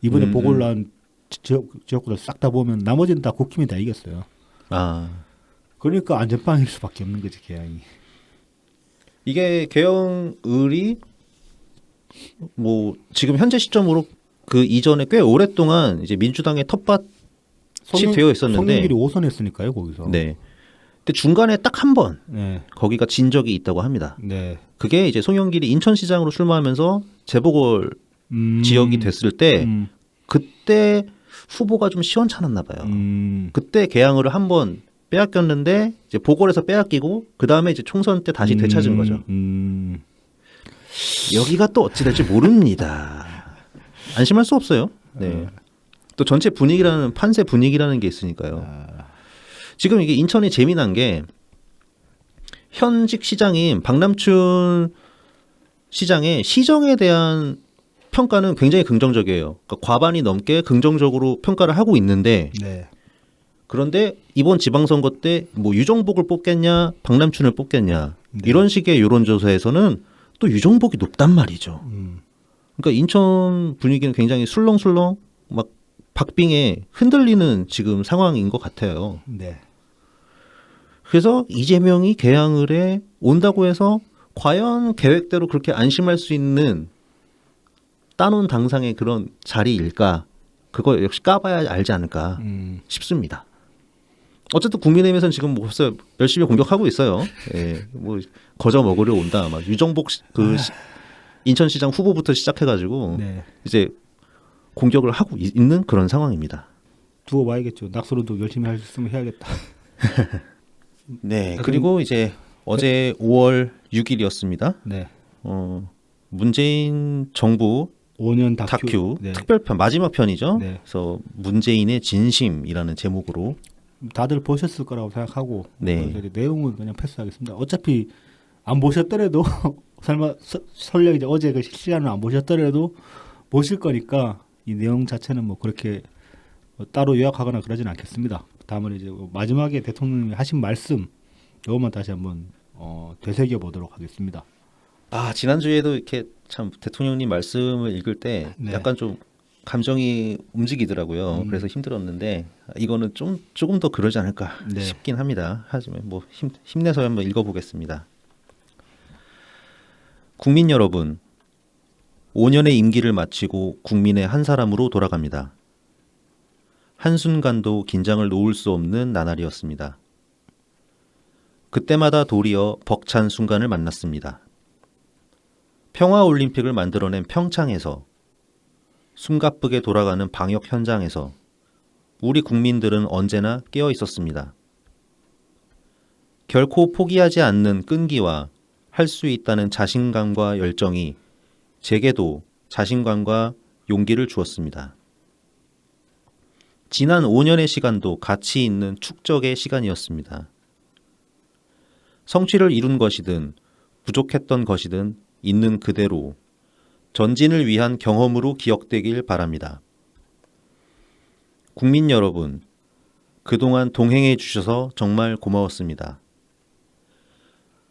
이번에 보궐 나온 지역구들 싹 다 보면 나머지는 다 국힘이 다 이겼어요. 아. 그러니까 안전빵일 수밖에 없는 거지 개항이. 이게 개항을이 뭐 지금 현재 시점으로 그 이전에 꽤 오랫동안 이제 민주당의 텃밭이 되어 있었는데 송영길이 5선했으니까요 거기서. 네. 근데 중간에 딱 한 번 네. 거기가 진 적이 있다고 합니다. 네. 그게 이제 송영길이 인천시장으로 출마하면서 재보궐 지역이 됐을 때 그때 후보가 좀 시원찮았나 봐요. 그때 개항을 한 번 빼앗겼는데 이제 보궐에서 빼앗기고 그 다음에 이제 총선 때 다시 되찾은 거죠. 여기가 또 어찌 될지 모릅니다. 안심할 수 없어요. 네. 또 전체 분위기라는 판세 분위기라는 게 있으니까요. 지금 이게 인천이 재미난 게 현직 시장인 박남춘 시장의 시정에 대한 평가는 굉장히 긍정적이에요. 그러니까 과반이 넘게 긍정적으로 평가를 하고 있는데 네. 그런데 이번 지방선거 때 뭐 유정복을 뽑겠냐 박남춘을 뽑겠냐 이런 식의 여론조사에서는 또 유정복이 높단 말이죠. 그러니까 인천 분위기는 굉장히 술렁술렁 막 박빙에 흔들리는 지금 상황인 것 같아요. 네. 그래서 이재명이 개항을에 온다고 해서 과연 계획대로 그렇게 안심할 수 있는 따놓은 당상의 그런 자리일까? 그거 역시 까봐야 알지 않을까 싶습니다. 어쨌든 국민의힘에서는 지금 뭐 벌써 열심히 공격하고 있어요. 예, 뭐 거저 먹으려 온다. 막 유정복 인천시장 후보부터 시작해가지고 네. 이제 공격을 하고 있는 그런 상황입니다. 두고 봐야겠죠. 낙서로도 열심히 할 수 있으면 해야겠다. 네. 그리고 이제 어제 5월 6일이었습니다. 네. 문재인 정부 5년 다큐 네. 특별편 마지막 편이죠. 네. 그래서 문재인의 진심이라는 제목으로 다들 보셨을 거라고 생각하고 네. 그래서 내용은 그냥 패스하겠습니다. 어차피 안 보셨더라도 설마 설령 이제 어제 그 실시간을 안 보셨더라도 보실 거니까 이 내용 자체는 뭐 그렇게 뭐 따로 요약하거나 그러진 않겠습니다. 다음은 이제 뭐 마지막에 대통령이 하신 말씀 이것만 다시 한번 되새겨 보도록 하겠습니다. 아 지난주에도 이렇게 참 대통령님 말씀을 읽을 때 네. 약간 좀 감정이 움직이더라고요. 그래서 힘들었는데 이거는 좀 조금 더 그러지 않을까 네. 싶긴 합니다. 하지만 뭐 힘내서 한번 읽어보겠습니다. 국민 여러분, 5년의 임기를 마치고 국민의 한 사람으로 돌아갑니다. 한순간도 긴장을 놓을 수 없는 나날이었습니다. 그때마다 도리어 벅찬 순간을 만났습니다. 평화올림픽을 만들어낸 평창에서, 숨가쁘게 돌아가는 방역 현장에서 우리 국민들은 언제나 깨어 있었습니다. 결코 포기하지 않는 끈기와 할 수 있다는 자신감과 열정이 제게도 자신감과 용기를 주었습니다. 지난 5년의 시간도 가치 있는 축적의 시간이었습니다. 성취를 이룬 것이든 부족했던 것이든 있는 그대로 전진을 위한 경험으로 기억되길 바랍니다. 국민 여러분, 그동안 동행해 주셔서 정말 고마웠습니다.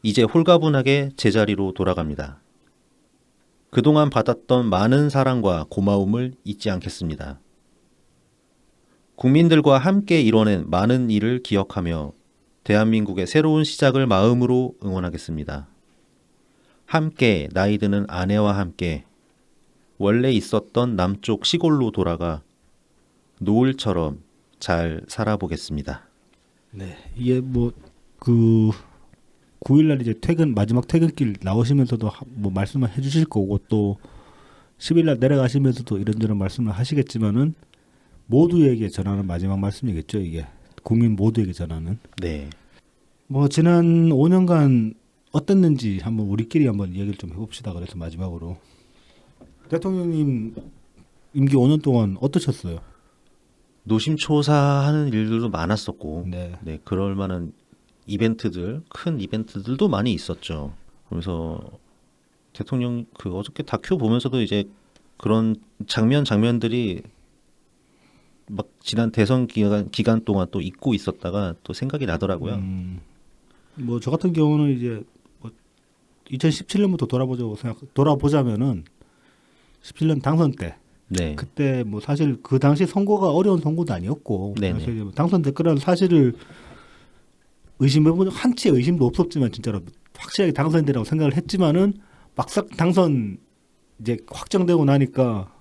이제 홀가분하게 제자리로 돌아갑니다. 그동안 받았던 많은 사랑과 고마움을 잊지 않겠습니다. 국민들과 함께 이뤄낸 많은 일을 기억하며 대한민국의 새로운 시작을 마음으로 응원하겠습니다. 함께 나이 드는 아내와 함께 원래 있었던 남쪽 시골로 돌아가 노을처럼 잘 살아보겠습니다. 네, 이게 뭐 그 9일날 이제 마지막 퇴근길 나오시면서도 뭐 말씀을 해주실 거고 또 10일날 내려가시면서도 이런저런 말씀을 하시겠지만은 모두에게 전하는 마지막 말씀이겠죠. 이게 국민 모두에게 전하는. 네. 뭐 지난 5년간 어땠는지 한번 우리끼리 한번 얘기를 좀 해봅시다. 그래서 마지막으로 대통령님 임기 5년 동안 어떠셨어요? 노심초사하는 일들도 많았었고, 네. 네, 그럴 만한 이벤트들, 큰 이벤트들도 많이 있었죠. 그래서 대통령 어저께 다큐 보면서도 이제 그런 장면들이 막 지난 대선 기간 동안 또 잊고 있었다가 또 생각이 나더라고요. 뭐 저 같은 경우는 이제 뭐 2017년부터 돌아보자면은 17년 당선 때 네. 그때 뭐 사실 그 당시 선거가 어려운 선거도 아니었고 네네. 사실 뭐 당선됐거라는 사실을 의심해보면 한치의 의심도 없었지만 진짜로 확실하게 당선되라고 생각을 했지만은 막상 당선 이제 확정되고 나니까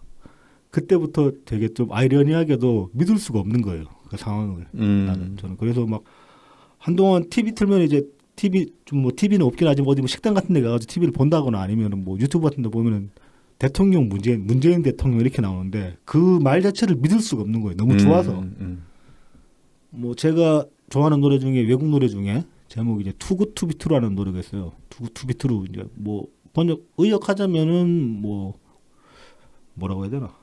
그때부터 되게 좀 아이러니하게도 믿을 수가 없는 거예요. 그 상황을. 저는 그래서 막 한동안 TV 틀면 이제 TV는 없긴 하지만 어디 뭐 식당 같은 데 가가지고 TV를 본다거나 아니면 뭐 유튜브 같은 데 보면은 대통령 문재인 대통령 이렇게 나오는데 그 말 자체를 믿을 수가 없는 거예요. 너무 좋아서. 뭐 제가 좋아하는 노래 중에 외국 노래 중에 제목이 이제 투구 투비투라는 노래가 있어요. 투구 투비투로 이제 뭐 의역하자면은 뭐 뭐라고 해야 되나?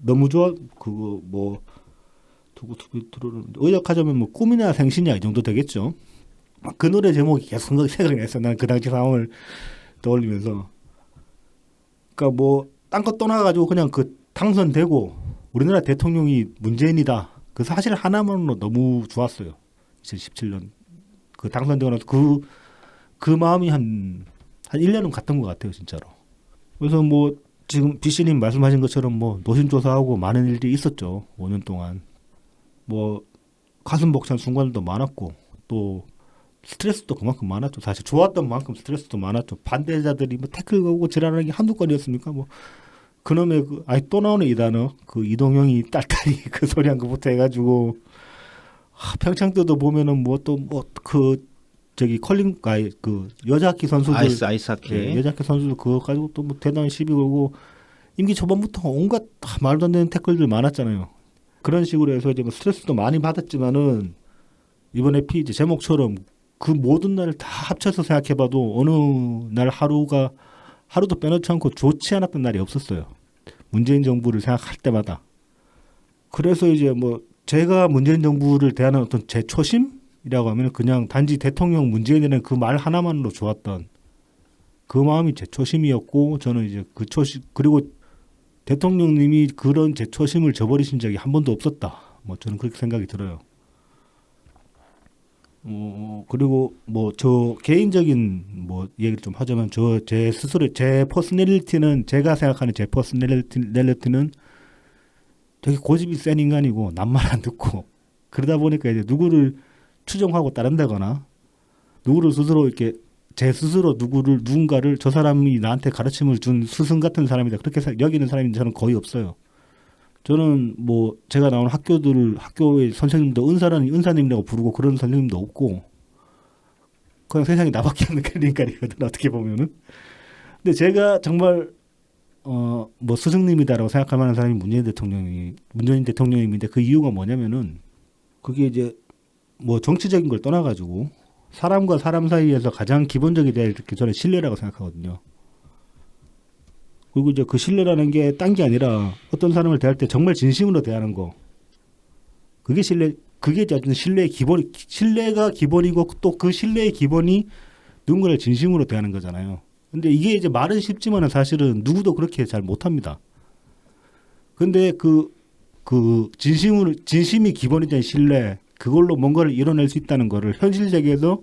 너무 좋아 그거 뭐 투구 투비투로는 의역하자면 뭐 꿈이냐 생신이야 이 정도 되겠죠. 그 노래 제목이 계속 생각이 났어요. 난 그 당시 상황을 떠올리면서. 그러니까 뭐 딴 거 떠나가지고 그냥 그 당선되고 우리나라 대통령이 문재인이다. 그 사실 하나만으로 너무 좋았어요. 2017년 그 당선되고 나서 그 마음이 한 1년은 갔던 것 같아요, 진짜로. 그래서 뭐 지금 BC님 말씀하신 것처럼 뭐 노심초사하고 많은 일들이 있었죠. 5년 동안. 뭐 가슴 벅찬 순간들도 많았고 또 스트레스도 그만큼 많았죠. 사실 좋았던 만큼 스트레스도 많았죠. 반대자들이 뭐 태클 거고 지랄하는 게 한두 건이었습니까? 뭐 그놈의 또 나오는 이 단어 그 이동형이 딸딸이 그 소리 한 거부터 해가지고 평창 때도 보면은 뭐 또 뭐 그 저기 그 여자 하키 선수들 아이스하키 여자 하키 선수들 그거 가지고 또 뭐 대단히 시비 걸고 임기 초반부터 온갖 말도 안 되는 태클들 많았잖아요. 그런 식으로 해서 이제 뭐 스트레스도 많이 받았지만은 이번에 이제 제목처럼 그 모든 날을 다 합쳐서 생각해봐도 어느 날 하루도 빼놓지 않고 좋지 않았던 날이 없었어요. 문재인 정부를 생각할 때마다. 그래서 이제 뭐 제가 문재인 정부를 대하는 어떤 제 초심이라고 하면 그냥 단지 대통령 문재인이라는 그 말 하나만으로 좋았던 그 마음이 제 초심이었고 저는 이제 그 초심 그리고 대통령님이 그런 제 초심을 저버리신 적이 한 번도 없었다. 뭐 저는 그렇게 생각이 들어요. 그리고 뭐 저 개인적인 뭐 얘기를 좀 하자면 저 제 스스로 제 퍼스널리티는 제가 생각하는 제 퍼스널리티는 되게 고집이 센 인간이고 남말 안 듣고 그러다 보니까 이제 누구를 추종하고 따른다거나 누구를 스스로 이렇게 제 스스로 누군가를 저 사람이 나한테 가르침을 준 스승 같은 사람이다 그렇게 여기는 사람이 저는 거의 없어요. 저는 뭐 제가 나온 학교의 선생님도 은사님이라고 부르고 그런 선생님도 없고 그냥 세상에 나밖에 없는 그런 인간이거든 어떻게 보면은. 근데 제가 정말 뭐 스승님이다라고 생각할 만한 사람이 문재인 대통령님인데 그 이유가 뭐냐면은 그게 이제 뭐 정치적인 걸 떠나가지고 사람과 사람 사이에서 가장 기본적이 될 게 저는 신뢰라고 생각하거든요. 그리고 이제 그 신뢰라는 게 딴 게 아니라 어떤 사람을 대할 때 정말 진심으로 대하는 거. 그게 어떤 신뢰가 기본이고 또 그 신뢰의 기본이 누군가를 진심으로 대하는 거잖아요. 근데 이게 이제 말은 쉽지만은 사실은 누구도 그렇게 잘 못합니다. 근데 그 진심이 기본이 된 신뢰, 그걸로 뭔가를 이뤄낼 수 있다는 거를 현실 세계에서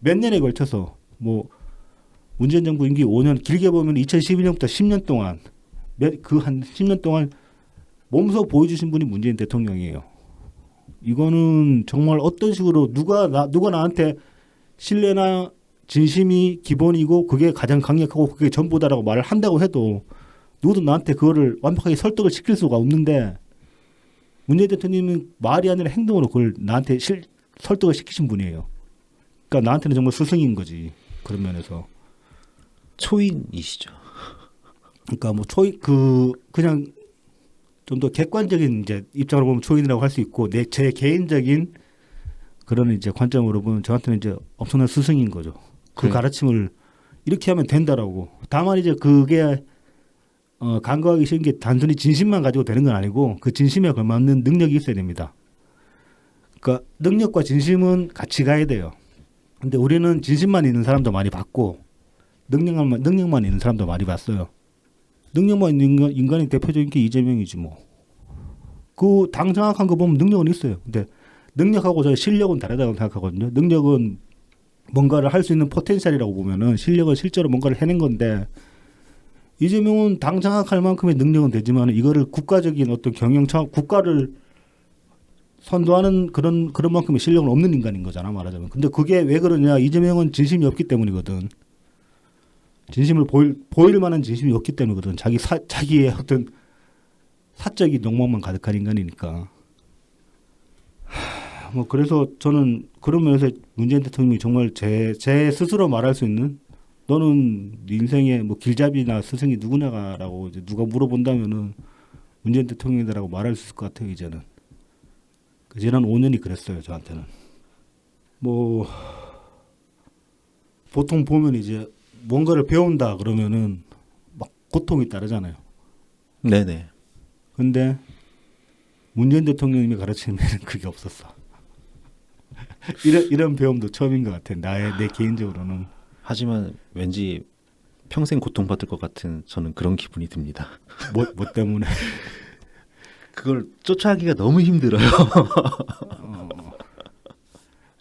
몇 년에 걸쳐서 뭐 문재인 정부 임기 5년 길게 보면 2012년부터 10년 동안 한 10년 동안 몸소 보여주신 분이 문재인 대통령이에요. 이거는 정말 어떤 식으로 누가 나한테 신뢰나 진심이 기본이고 그게 가장 강력하고 그게 전부다라고 말을 한다고 해도 누구도 나한테 그거를 완벽하게 설득을 시킬 수가 없는데 문재인 대통령은 말이 아니라 행동으로 그걸 나한테 설득을 시키신 분이에요. 그러니까 나한테는 정말 스승인 거지. 그런 면에서. 초인이시죠. 그러니까 뭐 그냥 좀 더 객관적인 이제 입장으로 보면 초인이라고 할 수 있고 제 개인적인 그런 이제 관점으로 보면 저한테는 이제 엄청난 스승인 거죠. 그 가르침을 이렇게 하면 된다라고. 다만 이제 그게 간과하기 쉬운 게 단순히 진심만 가지고 되는 건 아니고 그 진심에 걸맞는 능력이 있어야 됩니다. 그러니까 능력과 진심은 같이 가야 돼요. 근데 우리는 진심만 있는 사람도 많이 봤고 능력만 있는 사람도 많이 봤어요. 능력만 있는 인간이 대표적인 게 이재명이지 뭐. 그 당 장악한 거 보면 능력은 있어요. 근데 능력하고 저는 실력은 다르다고 생각하거든요. 능력은 뭔가를 할 수 있는 포텐셜이라고 보면은 실력은 실제로 뭔가를 해낸 건데 이재명은 당 장악할 만큼의 능력은 되지만 이거를 국가적인 어떤 국가를 선도하는 그런 만큼의 실력은 없는 인간인 거잖아 말하자면. 근데 그게 왜 그러냐? 이재명은 진심이 없기 때문이거든. 진심을 보일 만한 진심이 없기 때문이거든. 자기의 어떤 사적인 욕망만 가득한 인간이니까. 뭐 그래서 저는 그런 면에서 문재인 대통령이 정말 제 스스로 말할 수 있는 너는 네 인생의 뭐 길잡이나 스승이 누구냐라고 이제 누가 물어본다면은 문재인 대통령이다라고 말할 수 있을 것 같아요 이제는. 지난 5년이 그랬어요 저한테는. 뭐 보통 보면 이제 뭔가를 배운다 그러면은 막 고통이 따르잖아요. 네네. 근데 문재인 대통령님이 가르치는 데는 그게 없었어. 이런 배움도 처음인 것 같아. 내 개인적으로는. 하지만 왠지 평생 고통받을 것 같은 저는 그런 기분이 듭니다. 뭐 때문에? 그걸 쫓아가기가 너무 힘들어요.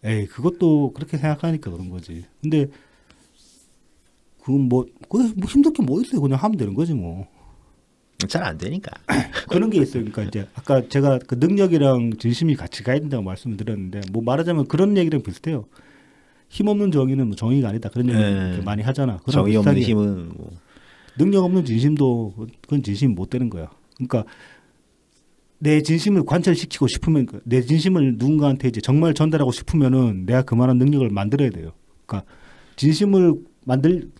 에이 그것도 그렇게 생각하니까 그런 거지. 근데 그건 뭐 힘들 게 뭐 있어요. 그냥 하면 되는 거지 뭐. 잘 안 되니까. 그런 게 있어요. 그러니까 이제 아까 제가 그 능력이랑 진심이 같이 가야 된다고 말씀을 드렸는데 뭐 말하자면 그런 얘기랑 비슷해요. 힘없는 정의는 뭐 정의가 아니다. 그런 얘기 많이 하잖아. 정의 없는 힘은 뭐. 능력 없는 진심도 그건 진심이 못 되는 거야. 그러니까 내 진심을 관철시키고 싶으면 내 진심을 누군가한테 이제 정말 전달하고 싶으면은 내가 그만한 능력을 만들어야 돼요. 그러니까 진심을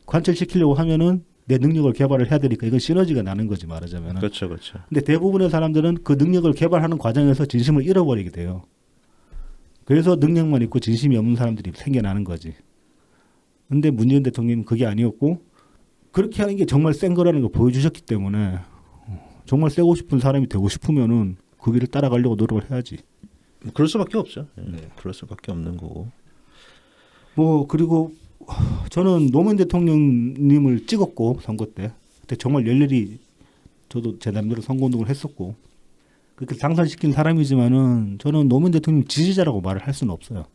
관철시키려고 하면은 내 능력을 개발을 해야 되니까 이건 시너지가 나는 거지 말하자면. 그렇죠, 그렇죠. 근데 대부분의 사람들은 그 능력을 개발하는 과정에서 진심을 잃어버리게 돼요. 그래서 능력만 있고 진심이 없는 사람들이 생겨나는 거지. 근데 문재인 대통령은 그게 아니었고 그렇게 하는 게 정말 센 거라는 걸 보여주셨기 때문에 정말 세고 싶은 사람이 되고 싶으면은 그 길을 따라가려고 노력을 해야지. 뭐 그럴 수밖에 없죠. 그럴 수밖에 없는 거고. 뭐 그리고 저는 노무현 대통령님을 찍었고 선거 때 그때 정말 열렬히 저도 제 나름대로 선거운동을 했었고 그렇게 당선시킨 사람이지만은 저는 노무현 대통령 지지자라고 말을 할 수는 없어요.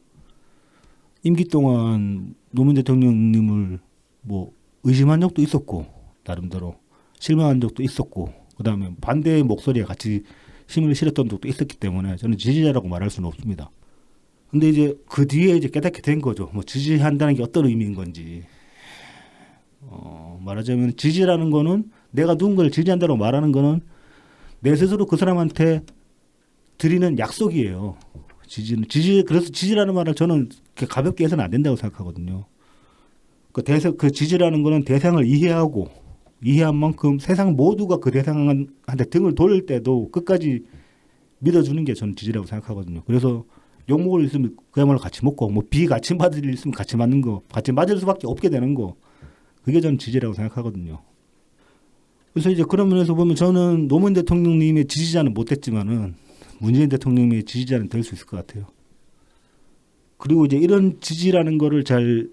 임기 동안 노무현 대통령님을 뭐 의심한 적도 있었고 나름대로 실망한 적도 있었고 그다음에 반대의 목소리에 같이 힘을 실었던 적도 있었기 때문에 저는 지지자라고 말할 수는 없습니다. 근데 이제 그 뒤에 이제 깨닫게 된 거죠. 뭐 지지한다는 게 어떤 의미인 건지. 말하자면 지지라는 거는 내가 누군가를 지지한다고 말하는 거는 내 스스로 그 사람한테 드리는 약속이에요. 그래서 지지라는 말을 저는 이렇게 가볍게 해서는 안 된다고 생각하거든요. 그 지지라는 거는 대상을 이해한 만큼 세상 모두가 그 대상한테 등을 돌릴 때도 끝까지 믿어주는 게 저는 지지라고 생각하거든요. 그래서 욕 먹을 일 있으면 그야말로 같이 먹고 뭐 비 같이 받을 일 있으면 같이 맞는 거 같이 맞을 수밖에 없게 되는 거 그게 저는 지지라고 생각하거든요. 그래서 이제 그런 면에서 보면 저는 노무현 대통령님의 지지자는 못됐지만은 문재인 대통령의 지지자는 될 수 있을 것 같아요. 그리고 이제 이런 지지라는 거를 잘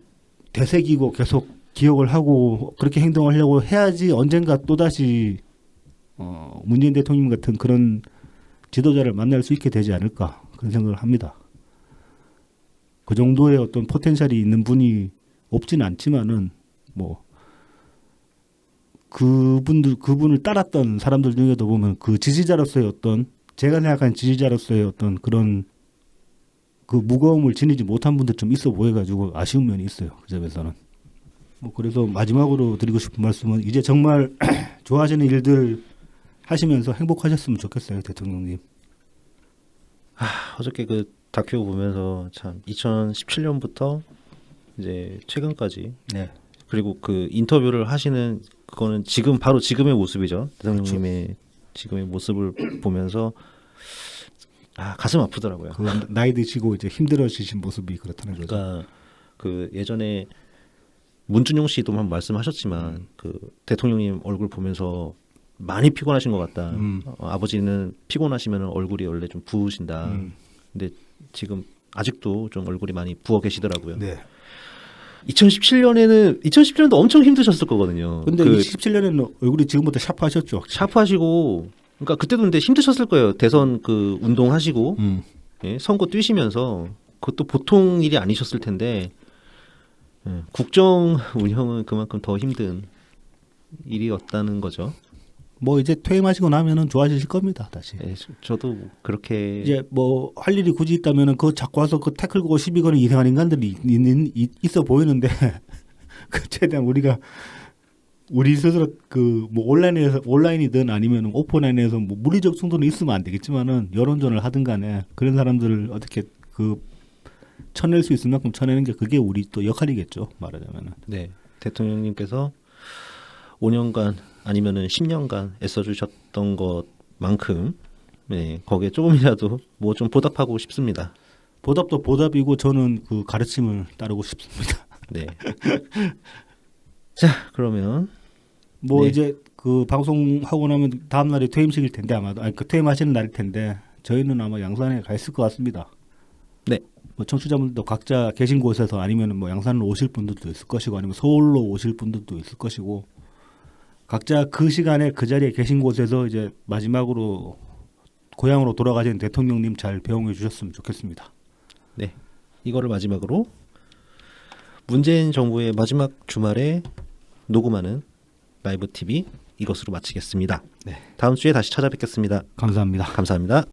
되새기고 계속 기억을 하고 그렇게 행동하려고 해야지 언젠가 또다시 문재인 대통령 같은 그런 지도자를 만날 수 있게 되지 않을까 그런 생각을 합니다. 그 정도의 어떤 포텐셜이 있는 분이 없지는 않지만은 뭐 그분을 따랐던 사람들 중에도 보면 그 지지자로서의 어떤 제가 생각하는 지지자로서의 어떤 그런 그 무거움을 지니지 못한 분들 좀 있어 보여가지고 아쉬운 면이 있어요. 그 점에서는. 뭐 그래서 마지막으로 드리고 싶은 말씀은 이제 정말 좋아하시는 일들 하시면서 행복하셨으면 좋겠어요, 대통령님. 어저께 그 다큐 보면서 참 2017년부터 이제 최근까지 네. 그리고 그 인터뷰를 하시는 그거는 지금 바로 지금의 모습이죠. 대통령님의 지금의 모습을 보면서 가슴 아프더라고요. 그 나이 드시고 이제 힘들어지신 모습이 그렇다는 거죠. 그러니까 그 예전에 문준용 씨도 한번 말씀하셨지만 그 대통령님 얼굴 보면서 많이 피곤하신 것 같다. 아버지는 피곤하시면 얼굴이 원래 좀 부으신다. 근데 지금 아직도 좀 얼굴이 많이 부어 계시더라고요. 네. 2017년도 엄청 힘드셨을 거거든요. 근데 2017년에는 얼굴이 지금보다 샤프하셨죠. 샤프하시고 그러니까 그때도 근데 힘드셨을 거예요. 대선 그 운동하시고 예, 선거 뛰시면서 그것도 보통 일이 아니셨을 텐데 국정 운영은 그만큼 더 힘든 일이었다는 거죠. 뭐 이제 퇴임하시고 나면은 좋아지실 겁니다. 다시. 예, 저도 그렇게 이제 뭐 할 일이 굳이 있다면은 그 자꾸 와서 그 태클 거고 시비 거는 이상한 인간들이 있어 보이는데 그 최대한 우리 스스로 그 뭐 온라인이든 아니면 오프라인에서 뭐 물리적 충돌은 있으면 안 되겠지만은 여론전을 하든 간에 그런 사람들을 어떻게 그 쳐낼 수 있을 만큼 쳐내는 게 그게 우리 또 역할이겠죠. 말하자면은. 네. 대통령님께서 5년간 아니면은 10년간 애써주셨던 것만큼 네, 거기에 조금이라도 뭐 좀 보답하고 싶습니다. 보답도 보답이고 저는 그 가르침을 따르고 싶습니다. 네. 자, 그러면 뭐 네. 이제 그 방송하고 나면 다음 날이 퇴임식일 텐데 아마도 그 퇴임하시는 날일 텐데 저희는 아마 양산에 가 있을 것 같습니다. 네. 뭐 청취자분들도 각자 계신 곳에서 아니면 뭐 양산으로 오실 분들도 있을 것이고 아니면 서울로 오실 분들도 있을 것이고 각자 그 시간에 그 자리에 계신 곳에서 이제 마지막으로 고향으로 돌아가신 대통령님 잘 배웅해 주셨으면 좋겠습니다. 네. 이거를 마지막으로 문재인 정부의 마지막 주말에 녹음하는 라이브 TV 이것으로 마치겠습니다. 네. 다음 주에 다시 찾아뵙겠습니다. 감사합니다. 감사합니다.